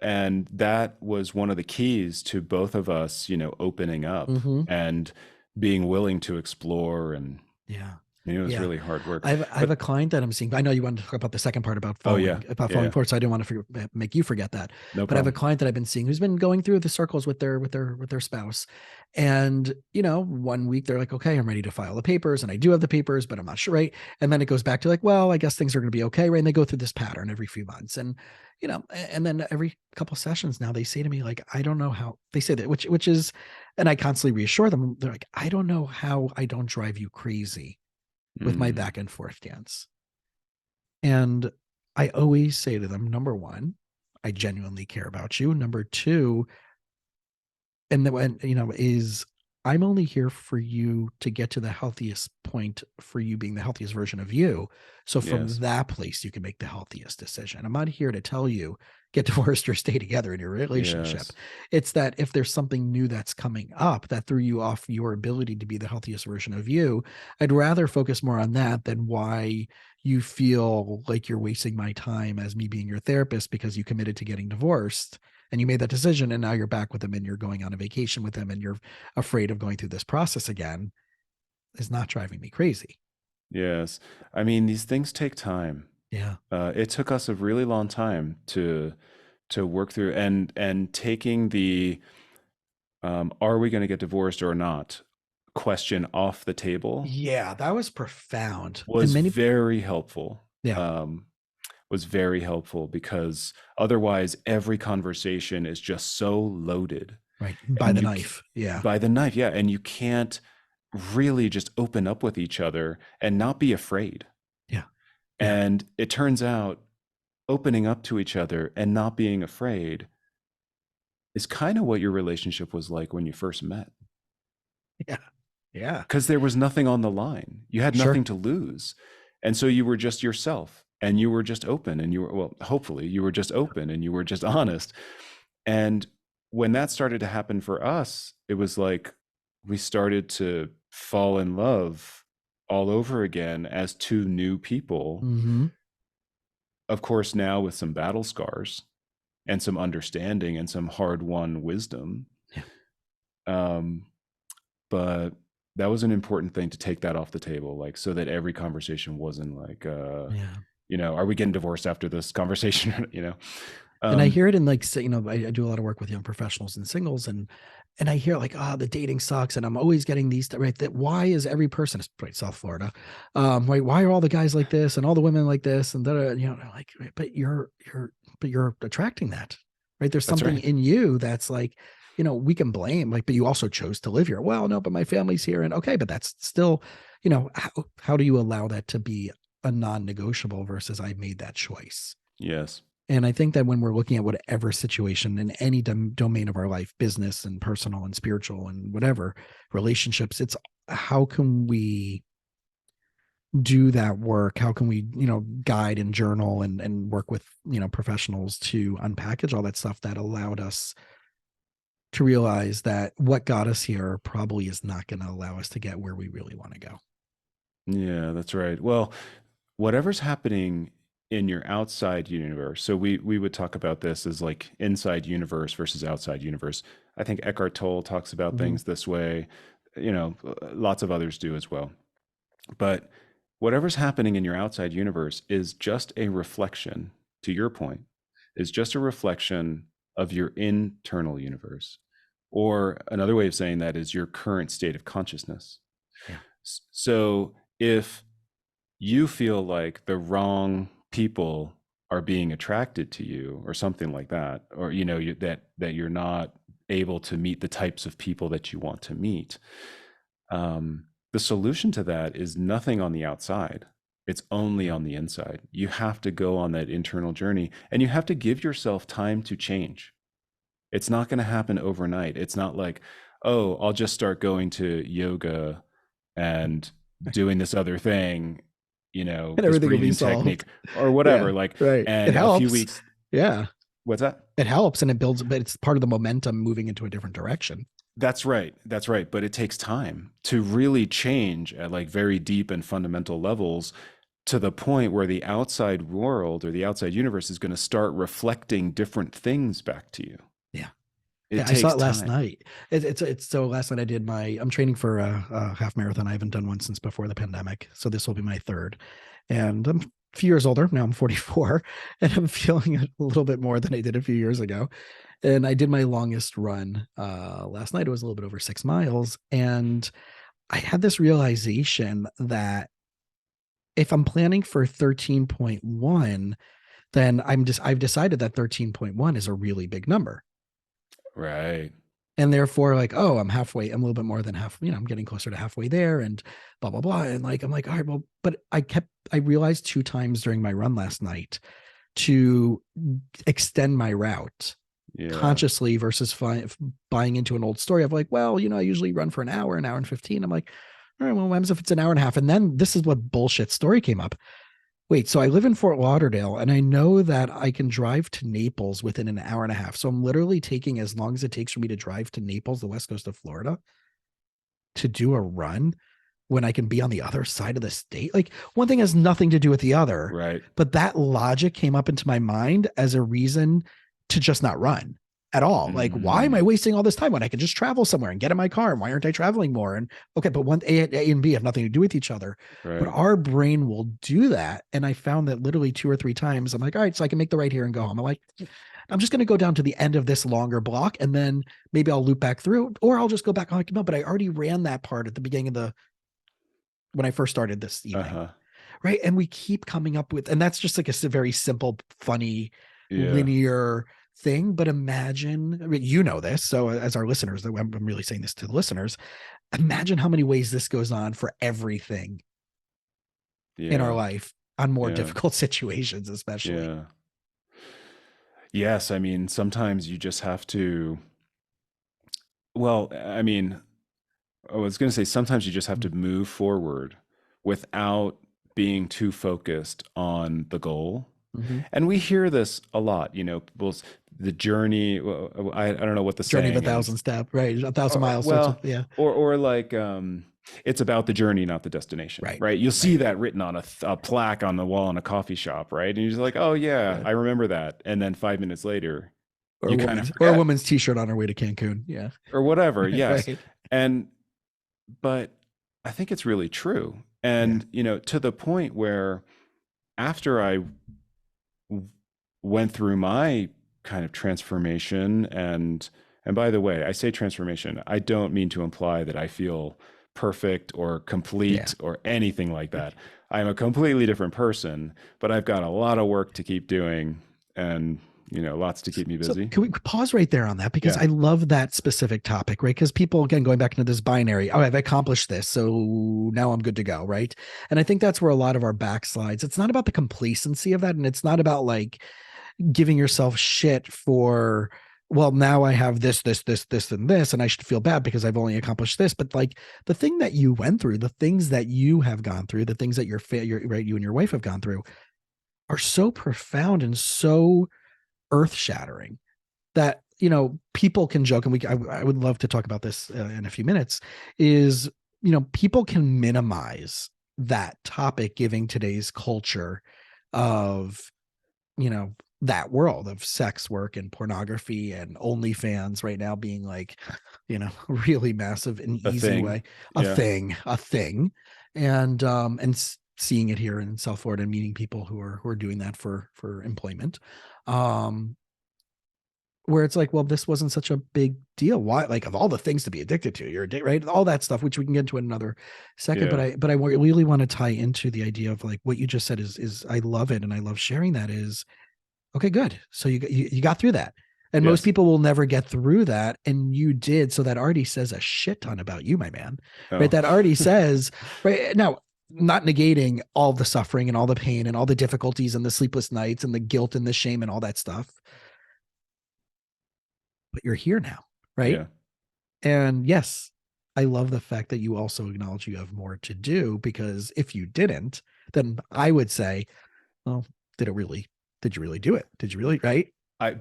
And that was one of the keys to both of us, you know, opening up Mm-hmm. and being willing to explore. And Yeah. you know, it was Yeah. really hard work. I have a But client that I'm seeing. I know you wanted to talk about the second part oh yeah. about Yeah. falling Yeah. forward, so I didn't want to make you forget that. No But I have a problem. client that I've been seeing who's been going through the circles with their spouse, and one week they're like, okay, I'm ready to file the papers, and I do have the papers, but I'm not sure, right? And then it goes back to like, well, I guess things are going to be okay, right? And they go through this pattern every few months, and and then every couple sessions now they say to me like, I don't know how, they say that, which is, and I constantly reassure them. They're like, I don't know how I don't drive you crazy with my Mm, back and forth dance. And I always say to them, number one, I genuinely care about you. Number two, and then when is, I'm only here for you to get to the healthiest point for you being the healthiest version of you. So from yes. that place you can make the healthiest decision. I'm not here to tell you get divorced or stay together in your relationship. Yes. It's that if there's something new that's coming up that threw you off your ability to be the healthiest version of you, I'd rather focus more on that than why you feel like you're wasting my time as me being your therapist because you committed to getting divorced and you made that decision and now you're back with him and you're going on a vacation with him and you're afraid of going through this process again, is not driving me crazy. Yes. I mean, these things take time. Yeah. It took us a really long time to work through, and taking the are we going to get divorced or not question off the table Yeah, that was profound. And was many, very helpful. yeah, Um, was very helpful because otherwise every conversation is just so loaded, right. By and the knife. Yeah. by the knife, yeah, and you can't really just open up with each other and not be afraid. Yeah. Yeah. And it turns out opening up to each other and not being afraid is kind of what your relationship was like when you first met, Yeah. Yeah. because there was nothing on the line. You had Sure. nothing to lose. And so you were just yourself. and you were just open, and you were, well, hopefully you were just open and you were just honest. And when that started to happen for us, it was like we started to fall in love all over again as two new people. Mm-hmm. Of course, now with some battle scars and some understanding and some hard won wisdom. Yeah. Um, but that was an important thing to take that off the table, like, so that every conversation wasn't like, Yeah. are we getting divorced after this conversation? And I Um, hear it in like, I do a lot of work with young professionals and singles, and I hear like, the dating sucks, and I'm always getting these, right? That why is every person, right, South Florida, right? Why are all the guys like this and all the women like this, and like, right, but you're attracting that, right? There's that's something right. in you that's like, we can blame, like, but you also chose to live here. Well, no, but my family's here, and okay, but that's still, how do you allow that to be a non-negotiable versus I made that choice? Yes. And I think that when we're looking at whatever situation in any domain of our life, business and personal and spiritual and whatever relationships, it's how can we do that work? How can we, guide and journal and work with, professionals to unpackage all that stuff that allowed us to realize that what got us here probably is not going to allow us to get where we really want to go. Yeah, that's right. Well, whatever's happening in your outside universe. So we would talk about this as like inside universe versus outside universe. I think Eckhart Tolle talks about Mm-hmm. things this way. Lots of others do as well. But whatever's happening in your outside universe is just a reflection, to your point, is just a reflection of your internal universe. Or another way of saying that is your current state of consciousness. Yeah. So if you feel like the wrong people are being attracted to you or something like that, or that you're not able to meet the types of people that you want to meet, the solution to that is nothing on the outside. It's only Yeah. on the inside. You have to go on that internal journey, and you have to give yourself time to change. It's not going to happen overnight. It's not like, oh, I'll just start going to yoga and doing this other thing, And this everything will be breathing solved. technique or Yeah. whatever. Like, Right. It and a few helps. weeks, Yeah. what's that? It helps and it builds, but it's part of the momentum moving into a different direction. That's right. That's right. But it takes time to really change at like very deep and fundamental levels, to the point where the outside world or the outside universe is going to start reflecting different things back to you. Yeah. It Yeah, I saw takes it last time. night. It's so last night I'm training for a half marathon. I haven't done one since before the pandemic, so this will be my third. And I'm a few years older now. I'm 44, and I'm feeling a little bit more than I did a few years ago. And I did my longest run last night. It was a little bit over 6 miles, and I had this realization that if I'm planning for 13.1, then I've decided that 13.1 is a really big number. Right. And therefore, like, oh, I'm a little bit more than half, I'm getting closer to halfway there and blah, blah, blah. And like, I'm like, all right, well, but I realized 2 times during my run last night to extend my route Yeah. consciously versus buying into an old story of like, well, I usually run for an hour and 15. I'm like, all right, well, what happens if it's an hour and a half? And then this is what bullshit story came up. Wait, so I live in Fort Lauderdale and I know that I can drive to Naples within an hour and a half. So I'm literally taking as long as it takes for me to drive to Naples, the west coast of Florida, to do a run when I can be on the other side of the state. Like, one thing has nothing to do with the other, Right. but that logic came up into my mind as a reason to just not run at all. Like, why am Mm, I wasting all this time when I could just travel somewhere and get in my car? And why aren't I traveling more? And okay, but A and B have nothing to do with each other, but right. our brain will do that. And I found that literally 2 or 3 times, I'm like, all right, so I can make the right here and go home. I'm like, I'm just going to go down to the end of this longer block and then maybe I'll loop back through, or I'll just go back. I'm like, no, but I already ran that part at the beginning of when I first started this evening. Uh-huh. Right. And we keep coming up with, and that's just like a very simple, funny, Yeah. linear thing. But imagine, I mean, this. So, as our listeners, I'm really saying this to the listeners, imagine how many ways this goes on for everything in our Yeah. life on more Yeah. difficult situations, especially. Yeah. Yes, I mean, sometimes you just have to, well, I mean, I was going to say sometimes you just have to move forward without being too focused on the goal. Mm-hmm. And we hear this a lot, people's the journey. I don't know what the Journey of a saying thousand is. step, right? A thousand Or, miles. So it's well, yeah, or like it's about the journey, not the destination, right, right? You'll see right. that written on a plaque on the wall in a coffee shop, right? And you're just like, oh yeah, Yeah. I remember that. And then 5 minutes later, Or a you kind of woman's or a forget woman's t-shirt on her way to Cancun. Yeah. or whatever. Yes. Right. And but I think it's really true. Yeah. And to the point where after I went through my kind of transformation, and by the way, I say transformation, I don't mean to imply that I feel perfect or Yeah. complete or anything like that. I'm a completely different person, but I've got a lot of work to keep doing, and lots to keep me So busy. can we pause right there on that? Because Yeah. I love that specific topic, right? Because people, again, going back into this binary, oh, I've accomplished this. So now I'm good to go, right? And I think that's where a lot of our backslides, it's not about the complacency of that. And it's not about like giving yourself shit for, well, now I have this, and this, and I should feel bad because I've only accomplished this. But like the thing that you went through, the things that you have gone through, the things that right, you and your wife have gone through are so profound and so earth shattering that people can joke, and I would love to talk about this in a few minutes, is people can minimize that topic, giving today's culture of that world of sex work and pornography and OnlyFans right now being like really massive and A easy thing. way, Yeah. a thing. And seeing it here in South Florida and meeting people who are doing that for employment, um where it's like, well, this wasn't such a big deal. Why? Like, of all the things to be addicted to, you're addicted, right? All that stuff, which we can get into in another second. But Yeah. I really want to tie into the idea of like what you just said is I love it and I love sharing that. Is okay, good. So you got through that, and most Yes. people will never get through that, and you did. So that already says a shit ton about you, my man. Right? Oh. That already says right now. Not negating all the suffering and all the pain and all the difficulties and the sleepless nights and the guilt and the shame and all that stuff, but you're here now, right? Yeah. And yes, I love the fact that you also acknowledge you have more to do, because if you didn't, then I would say, well, did you really do it? Did you really, right?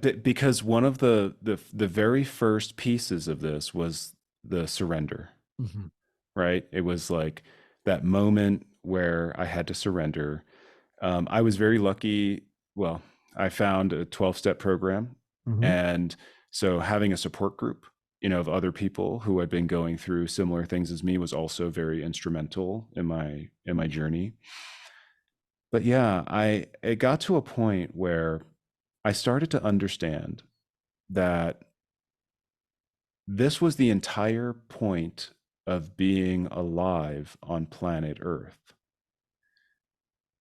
Because one of the very first pieces of this was the surrender, Mm-hmm. right? It was like that moment where I had to surrender. I was very lucky. Well, I found a 12-step program. Mm-hmm. And so having a support group, of other people who had been going through similar things as me was also very instrumental in my journey. But yeah, it got to a point where I started to understand that this was the entire point of being alive on planet Earth.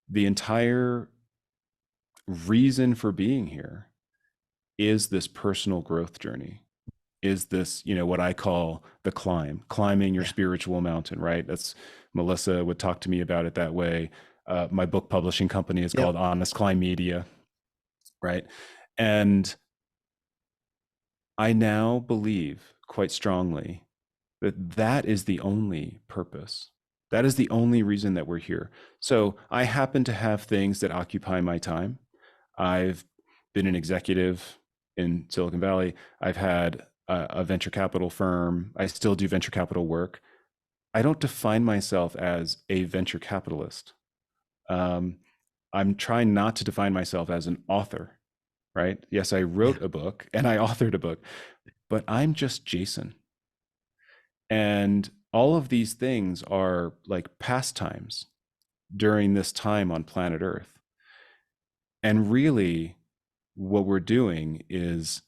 The entire reason for being here is this personal growth journey, is this, what I call the climbing your Yeah. spiritual mountain, right? That's Melissa would talk to me about it that way. My book publishing company is Yep. called Honest Climb Media, right? And I now believe quite strongly that that is the only purpose. That is the only reason that we're here. So I happen to have things that occupy my time. I've been an executive in Silicon Valley. I've had a venture capital firm. I still do venture capital work. I don't define myself as a venture capitalist. Um, I'm trying not to define myself as an author, right? Yes, I Yeah. wrote a book and I authored a book, but I'm just Jason. And all of these things are like pastimes during this time on planet Earth. And really, what we're doing is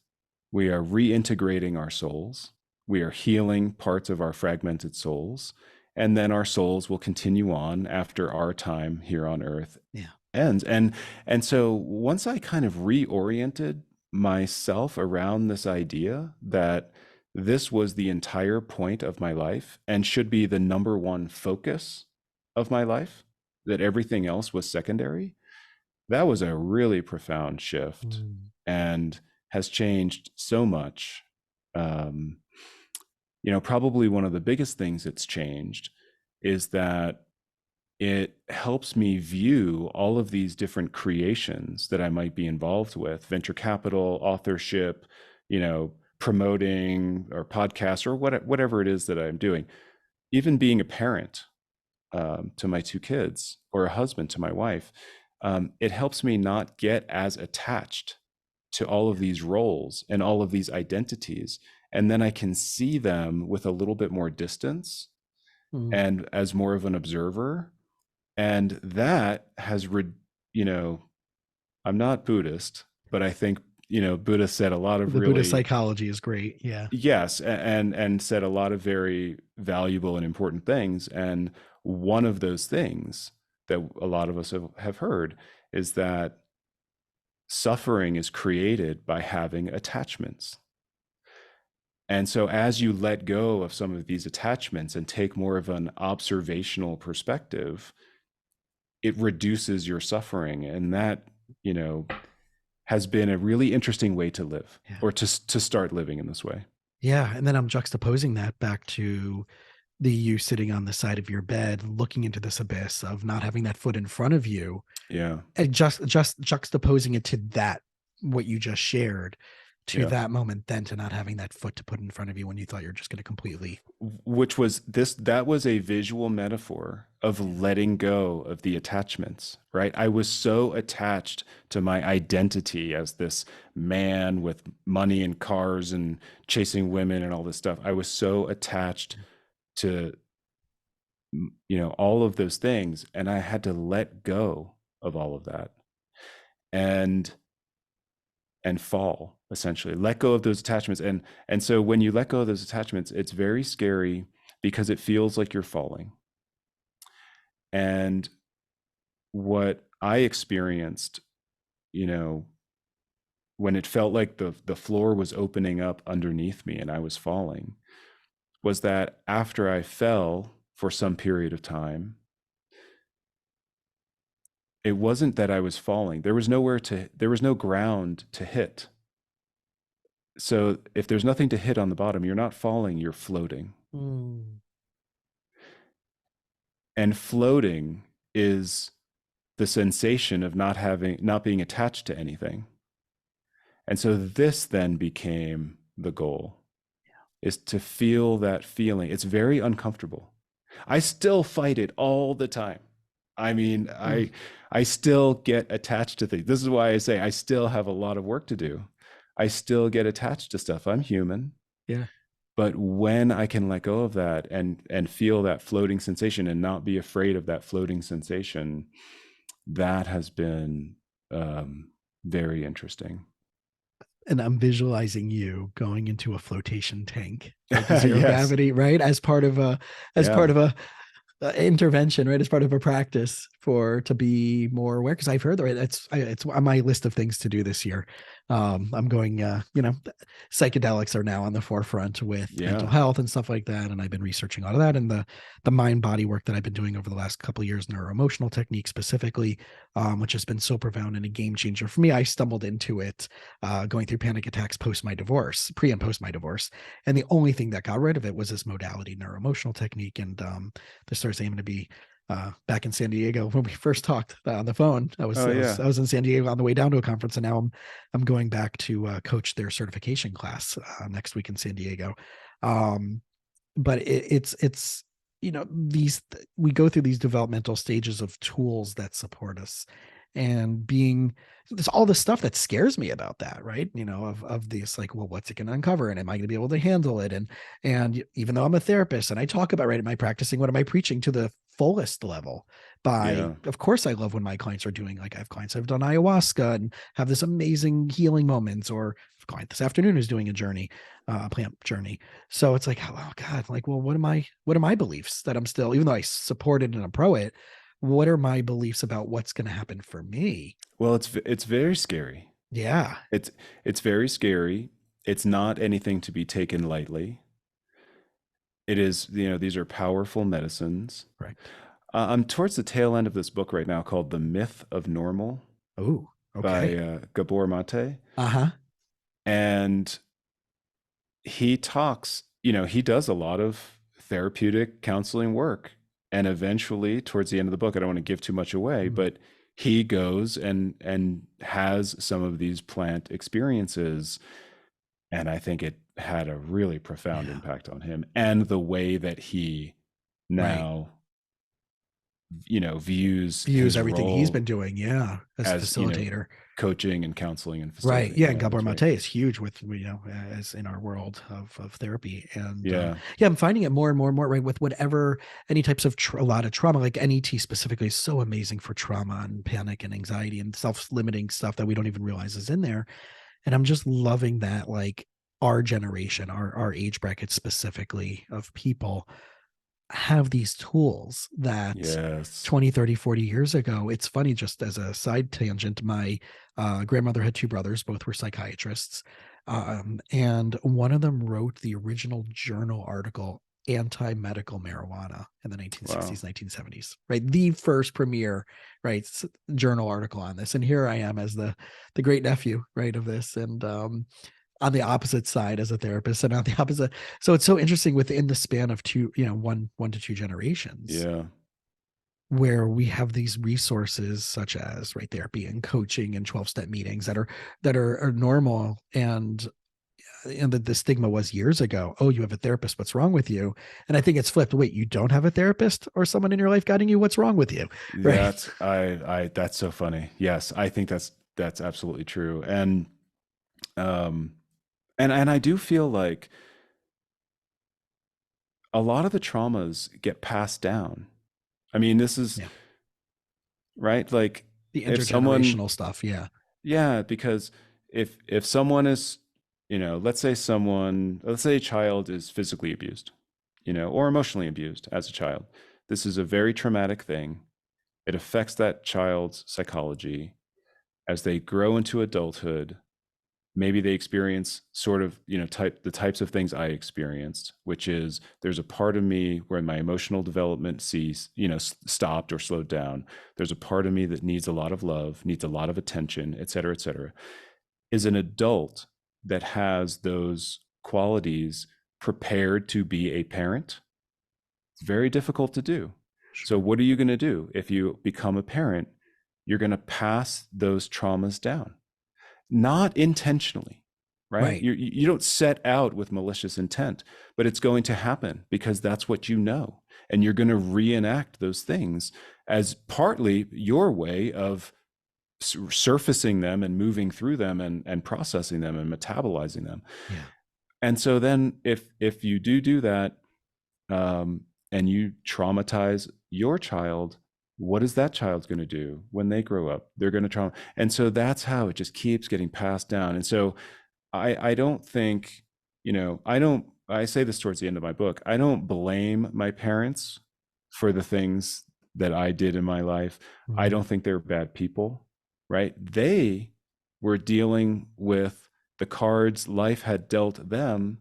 we are reintegrating our souls, we are healing parts of our fragmented souls, and then our souls will continue on after our time here on Earth Yeah. ends. And so once I kind of reoriented myself around this idea that this was the entire point of my life and should be the number one focus of my life, that everything else was secondary, that was a really profound shift Mm. and has changed so much. Um, Probably one of the biggest things that's changed is that it helps me view all of these different creations that I might be involved with, venture capital, authorship, promoting or podcast or whatever it is that I'm doing, even being a parent to my two kids or a husband to my wife. It helps me not get as attached to all of these roles and all of these identities. And then I can see them with a little bit more distance Mm. and as more of an observer. And that has, you know, I'm not Buddhist, but I think, Buddha said a lot of The Buddhist really, psychology is great. Yeah. yes, and said a lot of very valuable and important things. And one of those things that a lot of us have heard is that suffering is created by having attachments. And so as you let go of some of these attachments and take more of an observational perspective, it reduces your suffering. And that, you know, has been a really interesting way to live, Yeah. or to start living in this way. Yeah. And then I'm juxtaposing that back to you sitting on the side of your bed, looking into this abyss of not having that foot in front of you, Yeah. and just juxtaposing it to that, what you just shared, to Yeah. that moment, then to not having that foot to put in front of you when you thought you're just going to completely. Which was that was a visual metaphor of Yeah. letting go of the attachments, right? I was so attached to my identity as this man with money and cars and chasing women and all this stuff. I was so attached to, all of those things, and I had to let go of all of that and fall, essentially let go of those attachments. And so when you let go of those attachments, it's very scary because it feels like you're falling. And what I experienced, you know, when it felt like the floor was opening up underneath me and I was falling, was that after I fell for some period of time, it wasn't that I was falling. There was no ground to hit. So if there's nothing to hit on the bottom, you're not falling, you're floating. Mm. And floating is the sensation of not being attached to anything. And so this then became the goal, is to feel that feeling. It's very uncomfortable. I still fight it all the time. I mean, Mm. I still get attached to things. This is why I say I still have a lot of work to do. I still get attached to stuff. I'm human. Yeah. But when I can let go of that and feel that floating sensation and not be afraid of that floating sensation, that has been very interesting. And I'm visualizing you going into a flotation tank, like zero Yes. gravity, right? As part Yeah. of a intervention, right? As part of a practice to be more aware. Because I've heard that, right? It's on my list of things to do this year. I'm going, psychedelics are now on the forefront with mental Yeah. health and stuff like that, and I've been researching all of that, and the mind body work that I've been doing over the last couple of years, neuroemotional technique specifically, which has been so profound and a game changer for me. I stumbled into it going through panic attacks pre and post my divorce, and the only thing that got rid of it was this modality, neuroemotional technique. And this Thursday, I'm going to be back in San Diego. When we first talked on the phone, Oh yeah. I was in San Diego on the way down to a conference, and now I'm going back to coach their certification class next week in San Diego. But it's these we go through these developmental stages of tools that support us, and being there's all this stuff that scares me about that, right? Of this, like, well, what's it going to uncover, and am I going to be able to handle it? And even though I'm a therapist and I talk about, right, am I practicing, what am I preaching to the fullest level? Yeah. Of course, I love when my clients are doing, like, I have clients that have done ayahuasca and have this amazing healing moments, or a client this afternoon who's doing a plant journey. So it's like, oh God, like, well, what are my beliefs that I'm still, even though I support it and I'm pro it, what are my beliefs about what's going to happen for me? Well, it's very scary. Yeah. It's very scary. It's not anything to be taken lightly. It is, these are powerful medicines. Correct. I'm towards the tail end of this book right now called The Myth of Normal Oh, by okay. Gabor Mate. Uh-huh. And he talks, he does a lot of therapeutic counseling work. and eventually towards the end of the book, I don't want to give too much away, Mhm. but he goes and has some of these plant experiences, and I think it had a really profound Yeah. impact on him and the way that he Right. now, views Views his everything he's role been doing. Yeah. As a as, facilitator. coaching and counseling and Right. facilitating. Yeah. And Yeah, Gabor that's Mate right. is huge with, as in our world of therapy. And Yeah. yeah, I'm finding it more and more and more, right? With whatever, any types of, a lot of trauma, like NET specifically is so amazing for trauma and panic and anxiety and self limiting stuff that we don't even realize is in there. And I'm just loving that, like, our generation, our age bracket specifically of people have these tools that Yes. 20, 30, 40 years ago. It's funny, just as a side tangent, my grandmother had two brothers, both were psychiatrists. And one of them wrote the original journal article, anti-medical marijuana, in the Wow. 1960s, 1970s, right? The first premier, right, journal article on this. And here I am as the great nephew, right, of this. And on the opposite side as a therapist, and on the opposite. So it's so interesting within the span of two, one to two generations, Yeah. where we have these resources such as, right, therapy and coaching and 12-step meetings are normal. And that the stigma was years ago, oh, you have a therapist, what's wrong with you? And I think it's flipped. Wait, you don't have a therapist or someone in your life guiding you? What's wrong with you? Right. That's so funny. Yes, I think that's absolutely true. Um and I do feel like a lot of the traumas get passed down. I mean, this is Yeah. right. Like The if someone, intergenerational stuff. Yeah. yeah, because if someone is, let's say a child is physically abused, or emotionally abused as a child. This is a very traumatic thing. It affects that child's psychology as they grow into adulthood. Maybe they experience sort of, the types of things I experienced, which is there's a part of me where my emotional development stopped or slowed down. There's a part of me that needs a lot of love, needs a lot of attention, et cetera, et cetera. Is an adult that has those qualities prepared to be a parent? It's very difficult to do. So Sure. what are you going to do if you become a parent? You're going to pass those traumas down, not intentionally, right? Right. You don't set out with malicious intent, but it's going to happen because that's what you know. And you're going to reenact those things as partly your way of surfacing them and moving through them and processing them and metabolizing them. Yeah. And so then if you do that, and you traumatize your child, what is that child's going to do when they grow up? They're going to trauma. And so that's how it just keeps getting passed down. And so I don't think, I say this towards the end of my book, I don't blame my parents for the things that I did in my life. I Mhm. don't think they're bad people, right? They were dealing with the cards life had dealt them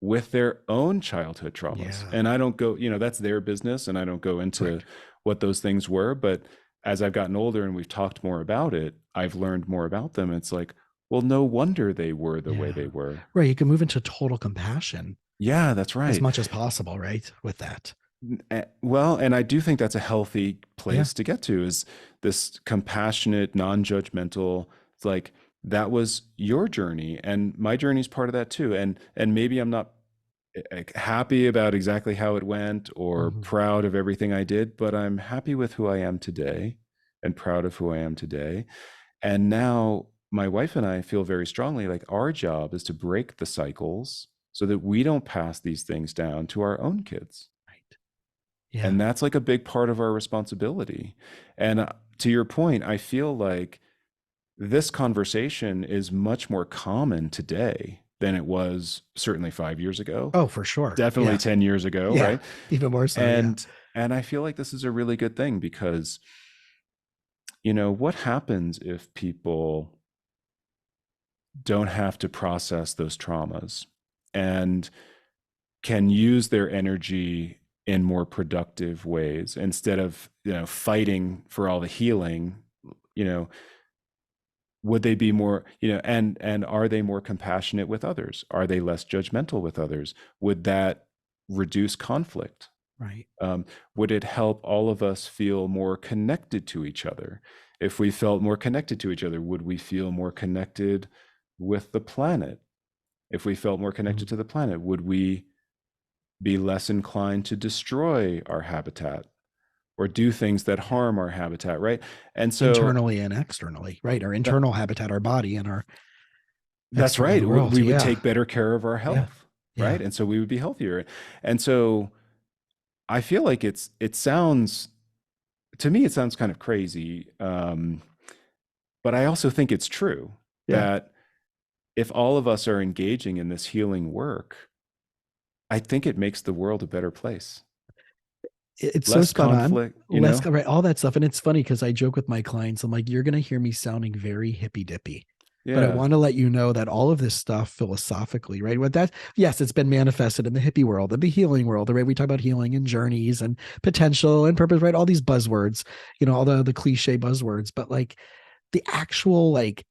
with their own childhood traumas. Yeah. And I don't go, that's their business. And I don't go into Right. what those things were. But as I've gotten older and we've talked more about it, I've learned more about them. It's like, well, no wonder they were the way Yeah. they were. Right. You can move into total compassion Yeah, that's as right. much as possible, right? With that. Well, and I do think that's a healthy Yeah. place to get to, is this compassionate, non-judgmental. It's like that was your journey and my journey is part of that too. And maybe I'm not happy about exactly how it went or Mhm. proud of everything I did, but I'm happy with who I am today and proud of who I am today. And now my wife and I feel very strongly like our job is to break the cycles so that we don't pass these things down to our own kids. Right. Yeah. And that's like a big part of our responsibility. And to your point, I feel like this conversation is much more common today than it was certainly 5 years ago, Oh, for sure. definitely Yeah. 10 years ago, Yeah. right? Even more so. Yeah. And I feel like this is a really good thing because, what happens if people don't have to process those traumas and can use their energy in more productive ways instead of, fighting for all the healing, you know would they be more, and are they more compassionate with others? Are they less judgmental with others? Would that reduce conflict? Right. Would it help all of us feel more connected to each other? If we felt more connected to each other, would we feel more connected with the planet? If we felt more connected Mhm. to the planet, would we be less inclined to destroy our habitat or do things that Yeah. harm our habitat, right? And so Internally and externally, right? Our that, internal habitat, our body, and our that's external, right. the world. We would Yeah. take better care of our Yeah. health, Yeah. right? And so we would be healthier. And so I feel like it sounds, to me, it sounds kind of crazy. But I also think it's true Yeah. that if all of us are engaging in this healing work, I think it makes the world a better place. It's so Less spot on. conflict, you Less, know? right, all that stuff. And it's funny because I joke with my clients, I'm like, you're going to hear me sounding very hippy dippy. But I Yeah. want to let you know that all of this stuff philosophically, right? What that, yes, it's been manifested in the hippie world and the healing world, right? We talk about healing and journeys and potential and purpose, right? All these buzzwords, all the cliche buzzwords, but like the actual, like,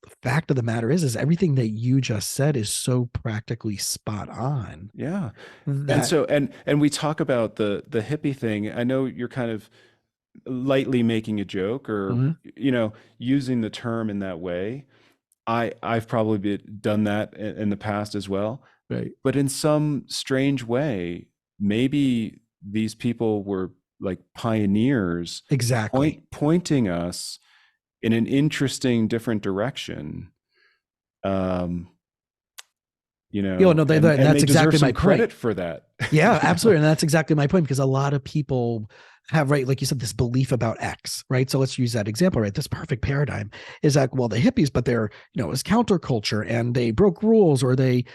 the fact of the matter is everything that you just said is so practically spot on Yeah. And that. so and we talk about the hippie thing. I know you're kind of lightly making a joke or Mhm. using the term in that way. I've probably done that in the past as well. Right. But in some strange way, maybe these people were like pioneers Exactly. pointing us in an interesting different direction. Um, No, and that's they deserve exactly my some point. credit for that. Yeah, absolutely. And that's exactly my point because a lot of people have, right, like you said, this belief about X, right? So let's use that example, right? This perfect paradigm is that, well, the hippies, but they're, it was counterculture and they broke rules or they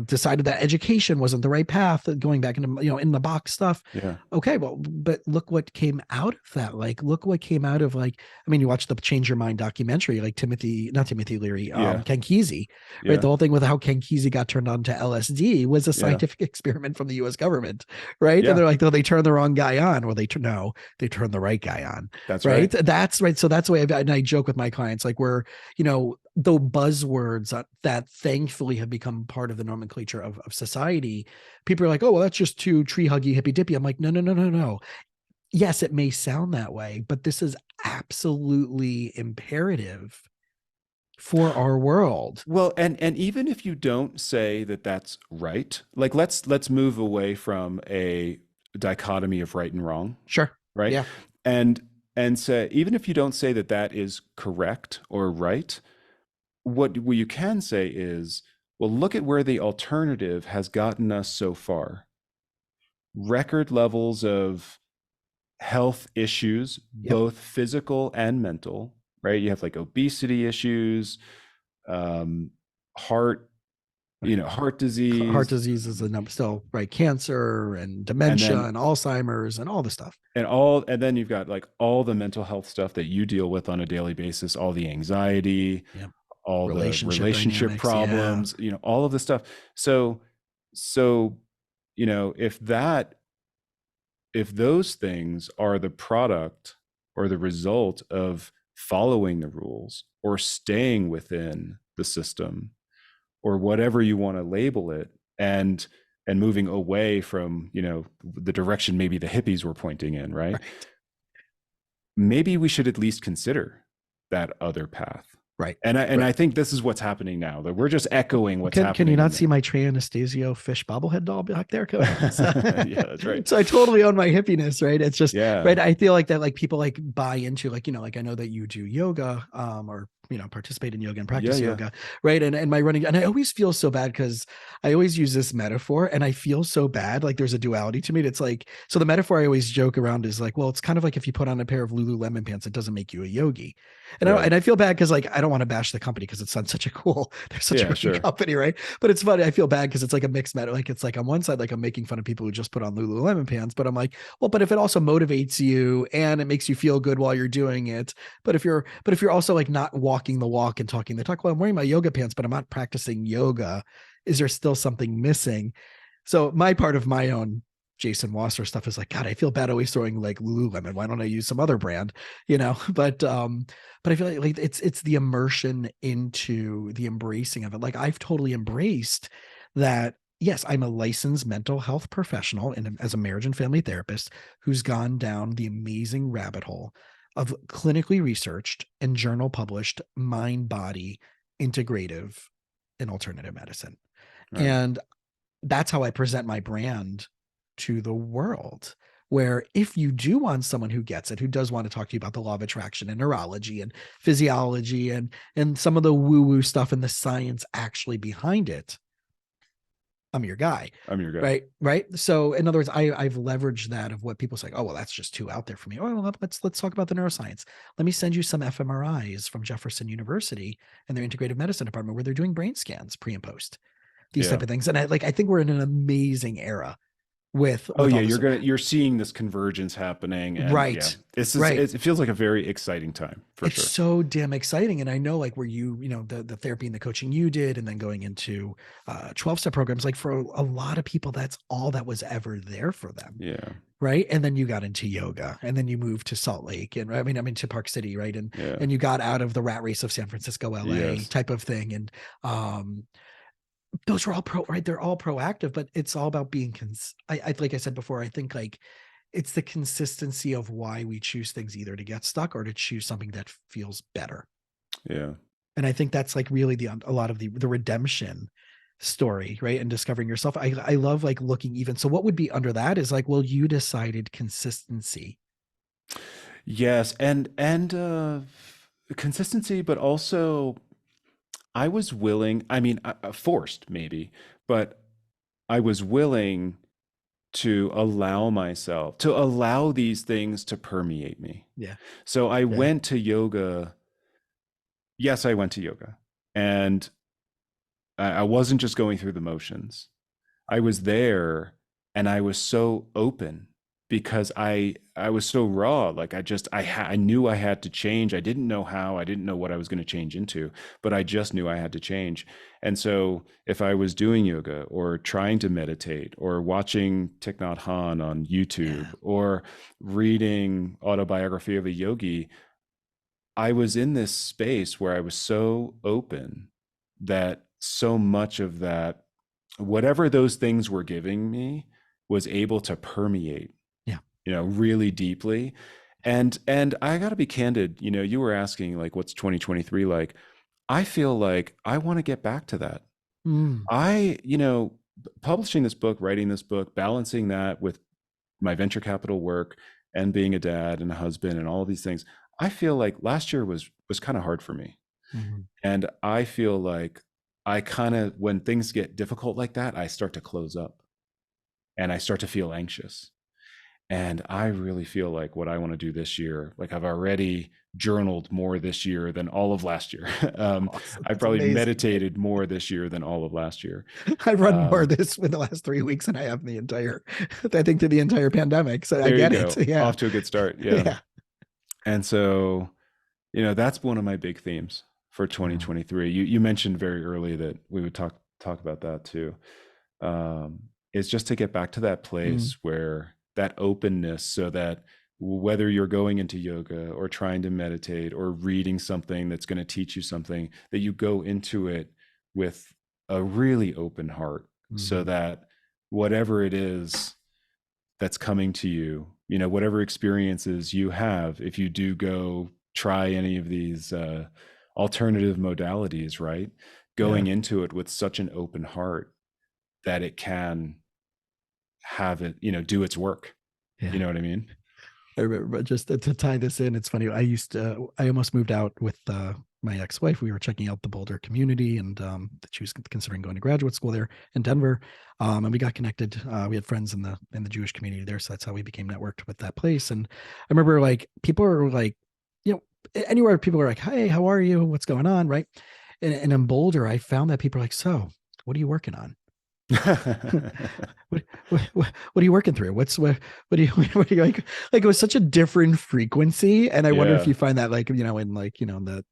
decided that education wasn't the right path, going back into, in the box stuff. Yeah. Okay, well, but look what came out of that. Like, look what came out of, like, I mean, you watch the Change Your Mind documentary, like not Timothy Leary, Yeah. Ken Kesey, right? Yeah. The whole thing with how Ken Kesey got turned on to LSD was a Yeah. scientific experiment from the US government, right? And Yeah. they're like, oh, they turned the wrong guy on. Well, no, they turned the right guy on, That's right? right. That's right. So that's the way and I joke with my clients, like, the buzzwords that thankfully have become part of the nomenclature of society. People are like, oh, well, that's just too tree huggy, hippy dippy. I'm like, no, no, no, no, no. Yes, it may sound that way, but this is absolutely imperative for our world. Well, and even if you don't say that that's right, like let's move away from a dichotomy of right and wrong, Sure. right? Yeah. And and say even if you don't say that that is correct or right, what you can say is, well, look at where the alternative has gotten us so far. Record levels of health issues, Yep. both physical and mental, right? You have like obesity issues, um, heart, Right. heart Heart disease, disease is a number still, right? Cancer and and dementia then and Alzheimer's and all the stuff. and then you've got like all the mental health stuff that you deal with on a daily basis, all the anxiety, Yeah. all the Relationship relationship dynamics. Yeah. problems, all of the stuff. So if those things are the product or the result of following the rules or staying within the system or whatever you want to label it, and moving away from the direction maybe the hippies were pointing in, right? Right. Maybe we should at least consider that other path. Right. And I Right. think this is what's happening now, that we're just echoing Well, what's can you happening not in see the my Trey Anastasio fish bobblehead doll back there? Come on. So, yeah, that's right. so I totally own my hippiness, right? It's just, Yeah. right. I feel like that, like, people like buy into, like, like, I know that you do yoga, or participate in yoga and Yeah, practice yeah. yoga, right? And my running, and I always feel so bad because I always use this metaphor, and I feel so bad. Like, there's a duality to me. It's like, so the metaphor I always joke around is like, well, it's kind of like if you put on a pair of Lululemon pants, it doesn't make you a yogi. Right. And I feel bad because, like, I don't want to bash the company because it's such a cool, they're such a Yeah, great sure. company, right? But it's funny. I feel bad because it's like a mixed matter. Like, it's like on one side, like, I'm making fun of people who just put on Lululemon pants, but I'm like, well, but if it also motivates you and it makes you feel good while you're doing it, but if you're also like not walking the walk and talking the talk, well, I'm wearing my yoga pants, but I'm not practicing yoga. Is there still something missing? So my part of my own Jason Wasser stuff is like, God, I feel bad always throwing like Lululemon. Why don't I use some other brand? But I feel like it's the immersion into the embracing of it. Like, I've totally embraced that yes, I'm a licensed mental health professional and as a marriage and family therapist who's gone down the amazing rabbit hole of clinically researched and journal published mind body integrative and alternative medicine. Right. And that's how I present my brand to the world. Where if you do want someone who gets it, who does want to talk to you about the law of attraction and neurology and physiology and some of the woo-woo stuff and the science actually behind it, I'm your guy. I'm your guy. Right. So in other words, I've leveraged that of what people say, oh, well, that's just too out there for me. Oh, well, let's talk about the neuroscience. Let me send you some fMRIs from Jefferson University and their integrative medicine department where they're doing brain scans pre and post, these Yeah. type of things. And I think we're in an amazing era Oh with yeah, all this. you're seeing this convergence happening, and yeah, Right. this is Right. it feels like a very exciting time for It's sure. so damn exciting. And I know like where the therapy and the coaching you did, and then going into 12-step programs, like for a lot of people, that's all that was ever there for them. Yeah. Right. And then you got into yoga and then you moved to Salt Lake and I mean to Park City, right. Yeah. And you got out of the rat race of San Francisco, LA Yes. type of thing. And those are all right. They're all proactive, but it's all about being I like I said before, I think like it's the consistency of why we choose things either to get stuck or to choose something that feels better. Yeah. And I think that's like really a lot of the redemption story, right? And discovering yourself. I love like looking even. So what would be under that is like, well, you decided consistency. Yes, and consistency, but also I was willing, I mean, forced maybe, but I was willing to allow myself to allow these things to permeate me. Yeah. So I Yeah. went to yoga. Yes, I went to yoga, and I wasn't just going through the motions. I was there, and I was so open because I was so raw. Like I knew I had to change. I didn't know how. I didn't know what I was going to change into, but I just knew I had to change. And so if I was doing yoga or trying to meditate or watching Thich Nhat Hanh on YouTube Yeah. or reading autobiography of a yogi, I was in this space where I was so open that so much of that, whatever those things were giving me, was able to permeate, Yeah. really deeply. And I got to be candid, you were asking like what's 2023 like. I feel like I want to get back to that. Mm. Publishing this book, writing this book, balancing that with my venture capital work and being a dad and a husband and all of these things. I feel like last year was kind of hard for me. Mm-hmm. And I feel like I kind of, when things get difficult like that, I start to close up and I start to feel anxious. And I really feel like what I want to do this year, like I've already journaled more this year than all of last year. Awesome. I That's probably amazing. meditated more this year than all of last year. I've run more of Um, this in the last 3 weeks than I have in the entire, I think, through the entire pandemic. So I there you get it. go. Yeah. Off to a good start. Yeah. Yeah. And so, that's one of my big themes for Yeah. 2023. You mentioned very early that we would talk about that too. Is just to get back to that Mm. place where that openness, so that whether you're going into yoga or trying to meditate or reading something that's going to teach you something, that you go into it with a really open heart, so Mm. that whatever it is that's coming to you, whatever experiences you have, if you do go try any of these alternative modalities, right? Yeah. Going into it with such an open heart that it can have it, do its work. You Yeah. know what I mean? I remember just to tie this in. It's funny. I almost moved out with my ex-wife. We were checking out the Boulder community, and she was considering going to graduate school there in Denver. And we got connected. We had friends in the Jewish community there, so that's how we became networked with that place. And I remember like people are like, you know, anywhere people are like, "Hey, how are you? What's going on?" Right? And in Boulder, I found that people are like, "So, what are you working on?" what are you working through? What do you what do you like it was such a different frequency. And I wonder if Yeah. you find that like, in like, the,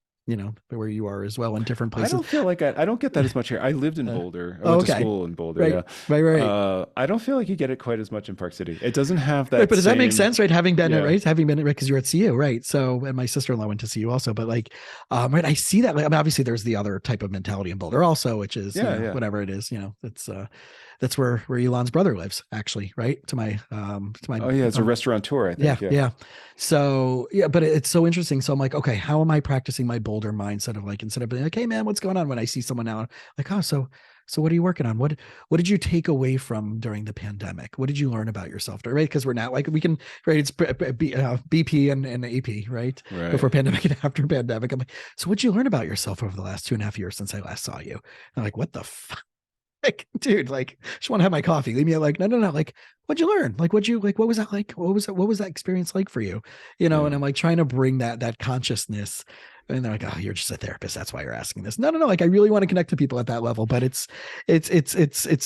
where you are as well in different I places. don't feel like I don't get that as much here. I lived in Uh, Boulder. I oh, went to okay. school in Boulder. Right. Yeah. Right. I don't feel like you get it quite as much in Park City. It doesn't have Right. that But does that make same. sense? Right. Yeah. Having been, right. Because you're at CU. Right. So, and my sister-in-law went to CU also, but like, right. I see that. Like, I mean, obviously there's the other type of mentality in Boulder also, which is, Yeah. Yeah. whatever it is, it's, That's where Elon's brother lives, actually, right? To my Oh yeah, it's a restaurateur, I yeah, think. Yeah. yeah. So yeah, but it's so interesting. So I'm like, okay, how am I practicing my bolder mindset of like, instead of being like, hey man, what's going on, when I see someone now, like, oh, so what are you working on? What did you take away from during the pandemic? What did you learn about yourself? Right? Because we're now like we can, right? It's BP and AP, right? Right. Before pandemic and after pandemic. I'm like, so what'd you learn about yourself over the last 2.5 years since I last saw you? And I'm like, what the fuck? Like, dude, like, just want to have my coffee. Leave me like, no, no, no. Like, what'd you learn? Like, what was that like? What was that experience like for you? Yeah. And I'm like trying to bring that consciousness. And they're like, oh, you're just a therapist. That's why you're asking this. No, no, no. Like, I really want to connect to people at that level, but it's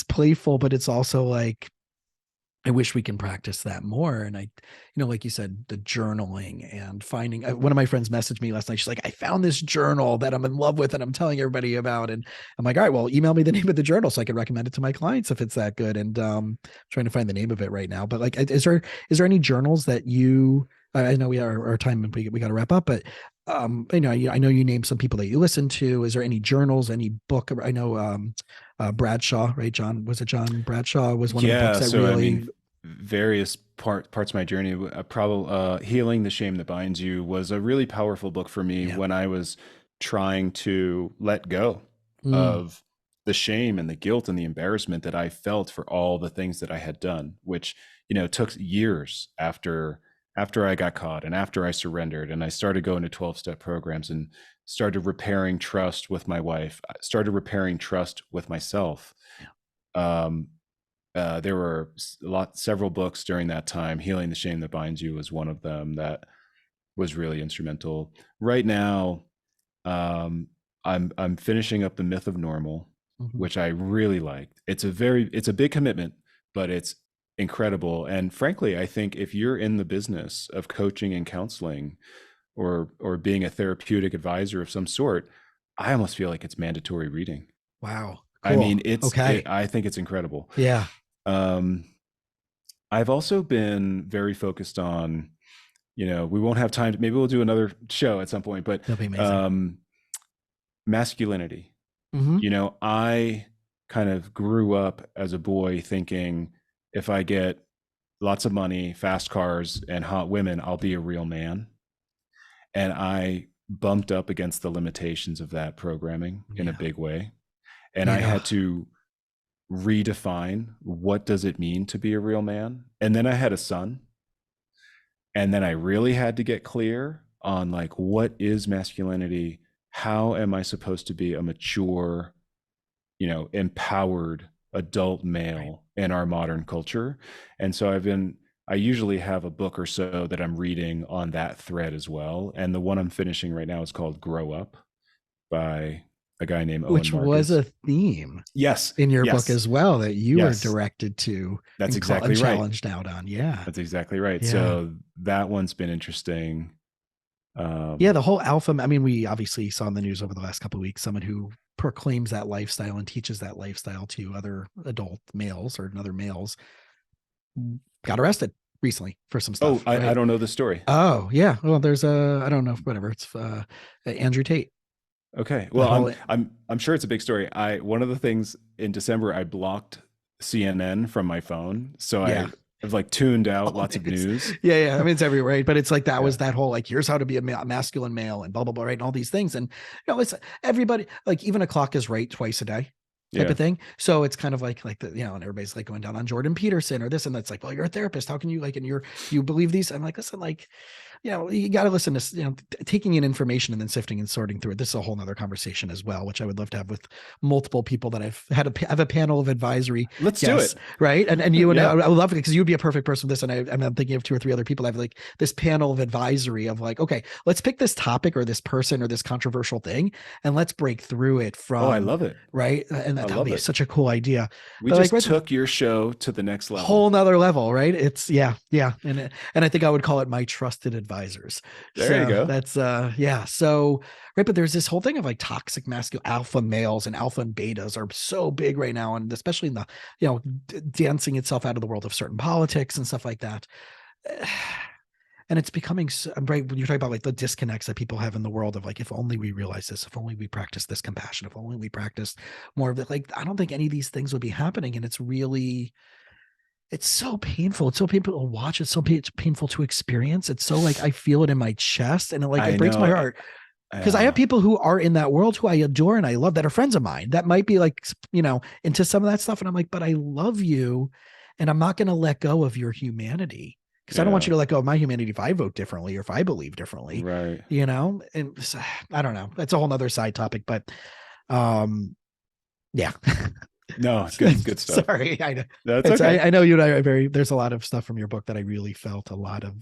playful, but it's also like, I wish we can practice that more. And like you said, the journaling and finding, one of my friends messaged me last night. She's like, I found this journal that I'm in love with and I'm telling everybody about. And I'm like, all right, well, email me the name of the journal so I can recommend it to my clients if it's that good. And trying to find the name of it right now. But like, is there any journals that you, I know we are our time and we got to wrap up, but I know you named some people that you listen to. Is there any journals, any book? I know Bradshaw, right? John Bradshaw was one of the books Yeah, that so I mean, really, various parts of my journey. Probably "Healing the Shame That Binds You" was a really powerful book for me yeah. when I was trying to let go Mm, of the shame and the guilt and the embarrassment that I felt for all the things that I had done, which took years after I got caught and after I surrendered, and I started going to 12-step programs and started repairing trust with my wife. I started repairing trust with myself. yeah. Um, there were several books during that time. Healing the Shame That Binds You was one of them that was really instrumental. Right now, um, I'm finishing up The Myth of Normal, Mhm. which I really liked. It's a big commitment, but it's incredible. And frankly, I think if you're in the business of coaching and counseling, or being a therapeutic advisor of some sort, I almost feel like it's mandatory reading. Wow. I mean, Cool. Okay. I think it's incredible. Yeah. Um, I've also been very focused on, we won't have time to, maybe we'll do another show at some point, but That'll be amazing. um, masculinity. Hmm. I kind of grew up as a boy thinking if I get lots of money, fast cars, and hot women, I'll be a real man. And I bumped up against the limitations of that programming in a Yeah. big way. And I Yeah. had to redefine what does it mean to be a real man. And then I had a son. And then I really had to get clear on like, what is masculinity? How am I supposed to be a mature, empowered adult Right. male in our modern culture? And so I usually have a book or so that I'm reading on that thread as well. And the one I'm finishing right now is called Grow Up by a guy named Owen Which was Marcus. a theme Yes, in your book yes, as well that you were yes. directed to That's and exactly right. challenged out on. Yeah. That's exactly right. Yeah. So that one's been interesting. Yeah. Um, The whole alpha, I mean, we obviously saw in the news over the last couple of weeks someone who proclaims that lifestyle and teaches that lifestyle to other adult males or other males got arrested recently for some oh, stuff, I right? don't know the story. Oh, yeah. Well, there's I don't know, whatever. It's Andrew Tate. Okay. That Well, whole I'm sure it's a big story. One of the things in December I blocked CNN from my phone, so yeah. I've like tuned out Oh, lots of news. yeah, yeah. I mean, it's everywhere, right? But it's like that Yeah. was that whole like, here's how to be a masculine male and blah blah blah, right? And all these things, and it's everybody like even a clock is right twice a day, type Yeah. of thing. So it's kind of like the and everybody's like going down on Jordan Peterson or this and that's like, well, you're a therapist. How can you like and you believe these? I'm like, listen, like you got to listen to, taking in information and then sifting and sorting through it. This is a whole nother conversation as well, which I would love to have with multiple people that I've had have a panel of advisory Let's do guests, it. right? And you and Yeah. I would love it because you'd be a perfect person for this. And I'm thinking of two or three other people. I have like this panel of advisory of like, okay, let's pick this topic or this person or this controversial thing and let's break through it Oh, I from, love it. right. And I that would love be it. such a cool idea. We But like, just right, took your show to the next level. whole nother level, right? It's yeah. And I think I would call it my trusted advisors. There you So go. that's yeah. So right, but there's this whole thing of like toxic masculine alpha males and alpha and betas are so big right now, and especially in the dancing itself out of the world of certain politics and stuff like that. and it's becoming right when you're talking about like the disconnects that people have in the world of like, if only we realize this, if only we practice this compassion, if only we practice more of it. Like, I don't think any of these things would be happening. And it's really, it's so painful. It's so painful to watch. It's so painful to experience. It's so like, I feel it in my chest, and it I breaks my know. heart, because I have Yeah. people who are in that world who I adore and I love, that are friends of mine, that might be like, into some of that stuff. And I'm like, but I love you, and I'm not going to let go of your humanity, because I don't want Yeah. you to let go of my humanity if I vote differently or if I believe differently, Right. and I don't know. That's a whole nother side topic, but um, yeah. No, good stuff. Sorry. I know That's okay. I know you and I are there's a lot of stuff from your book that I really felt a lot of,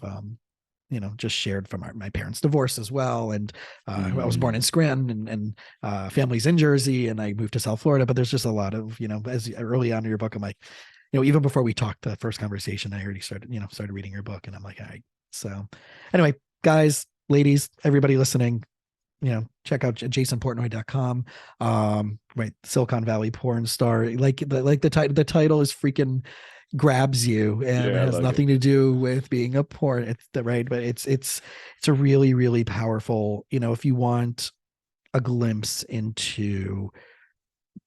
just shared from my parents' divorce as well. And I was born in Mm, Scranton, and family's in Jersey, and I moved to South Florida. But there's just a lot of, as early on in your book, I'm like, even before we talked the first conversation, I already started reading your book, and I'm like, all right. So anyway, guys, ladies, everybody listening, check out jasonportnoy.com. Right, Silicon Valley porn star. The title is freaking grabs you, and yeah, I has like it. nothing to do with being a porn. It's the right, but it's a really, really powerful, if you want a glimpse into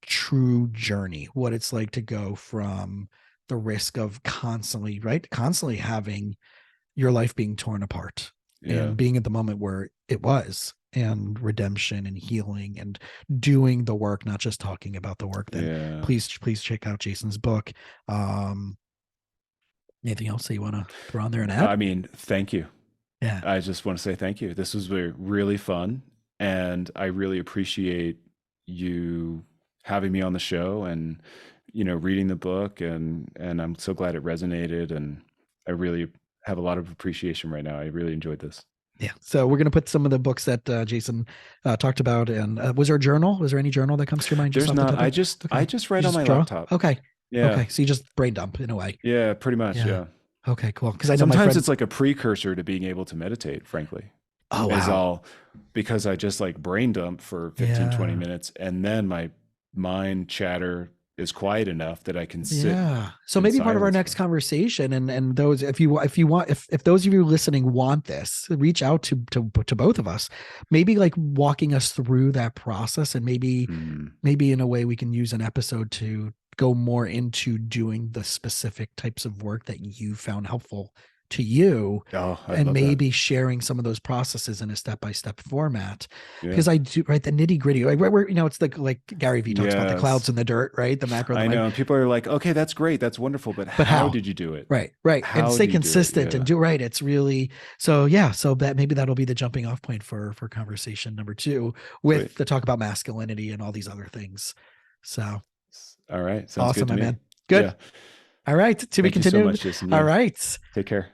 true journey, what it's like to go from the risk of constantly having your life being torn apart, Yeah. and being at the moment where it was, and redemption and healing and doing the work, not just talking about the work. Then Yeah. please check out Jason's book. um Anything else that you want to throw on there and add? I mean, thank you. Yeah. I just want to say thank you. This was really fun, and I really appreciate you having me on the show, and reading the book, and I'm so glad it resonated, and I really have a lot of appreciation right now. I really enjoyed this. Yeah. So we're going to put some of the books that Jason talked about. And was there a journal? Was there any journal that comes to your mind just There's off the not. top of I it? just I Okay. just You write on just my draw? laptop. Okay. Yeah. Okay. So you just brain dump in a way. Yeah, pretty much, Yeah. yeah. Okay, cool. Because I know my Sometimes friend. it's like a precursor to being able to meditate, frankly. Oh, Is wow. all because I just like brain dump for 15, 20 Yeah. minutes, and then my mind chatter is quiet enough that I can sit Yeah. So in maybe part of our silence next for. conversation, and those, if you want, if those of you listening want this, reach out to both of us, maybe like walking us through that process, and Mm. maybe in a way we can use an episode to go more into doing the specific types of work that you found helpful to you, Oh, I'd and love that. maybe sharing some of those processes in a step-by-step format, Yeah. because I do, right, the nitty-gritty, like where it's like Gary Vee talks about the clouds Yes. and the dirt, right, the macro and the I micro. know. And people are like, okay, that's great. That's wonderful. But But how how? did you do it? Right, and How stay do you do it? consistent and Yeah. do right. It's really, so yeah, so that maybe that'll be the jumping off point for conversation number two, with Sweet. the talk about masculinity and all these other things. So All right. Sounds good awesome, to my me. man. Yeah. Good. All right, to be Thank you so much, continued. Jason. All Yeah. right. Take care.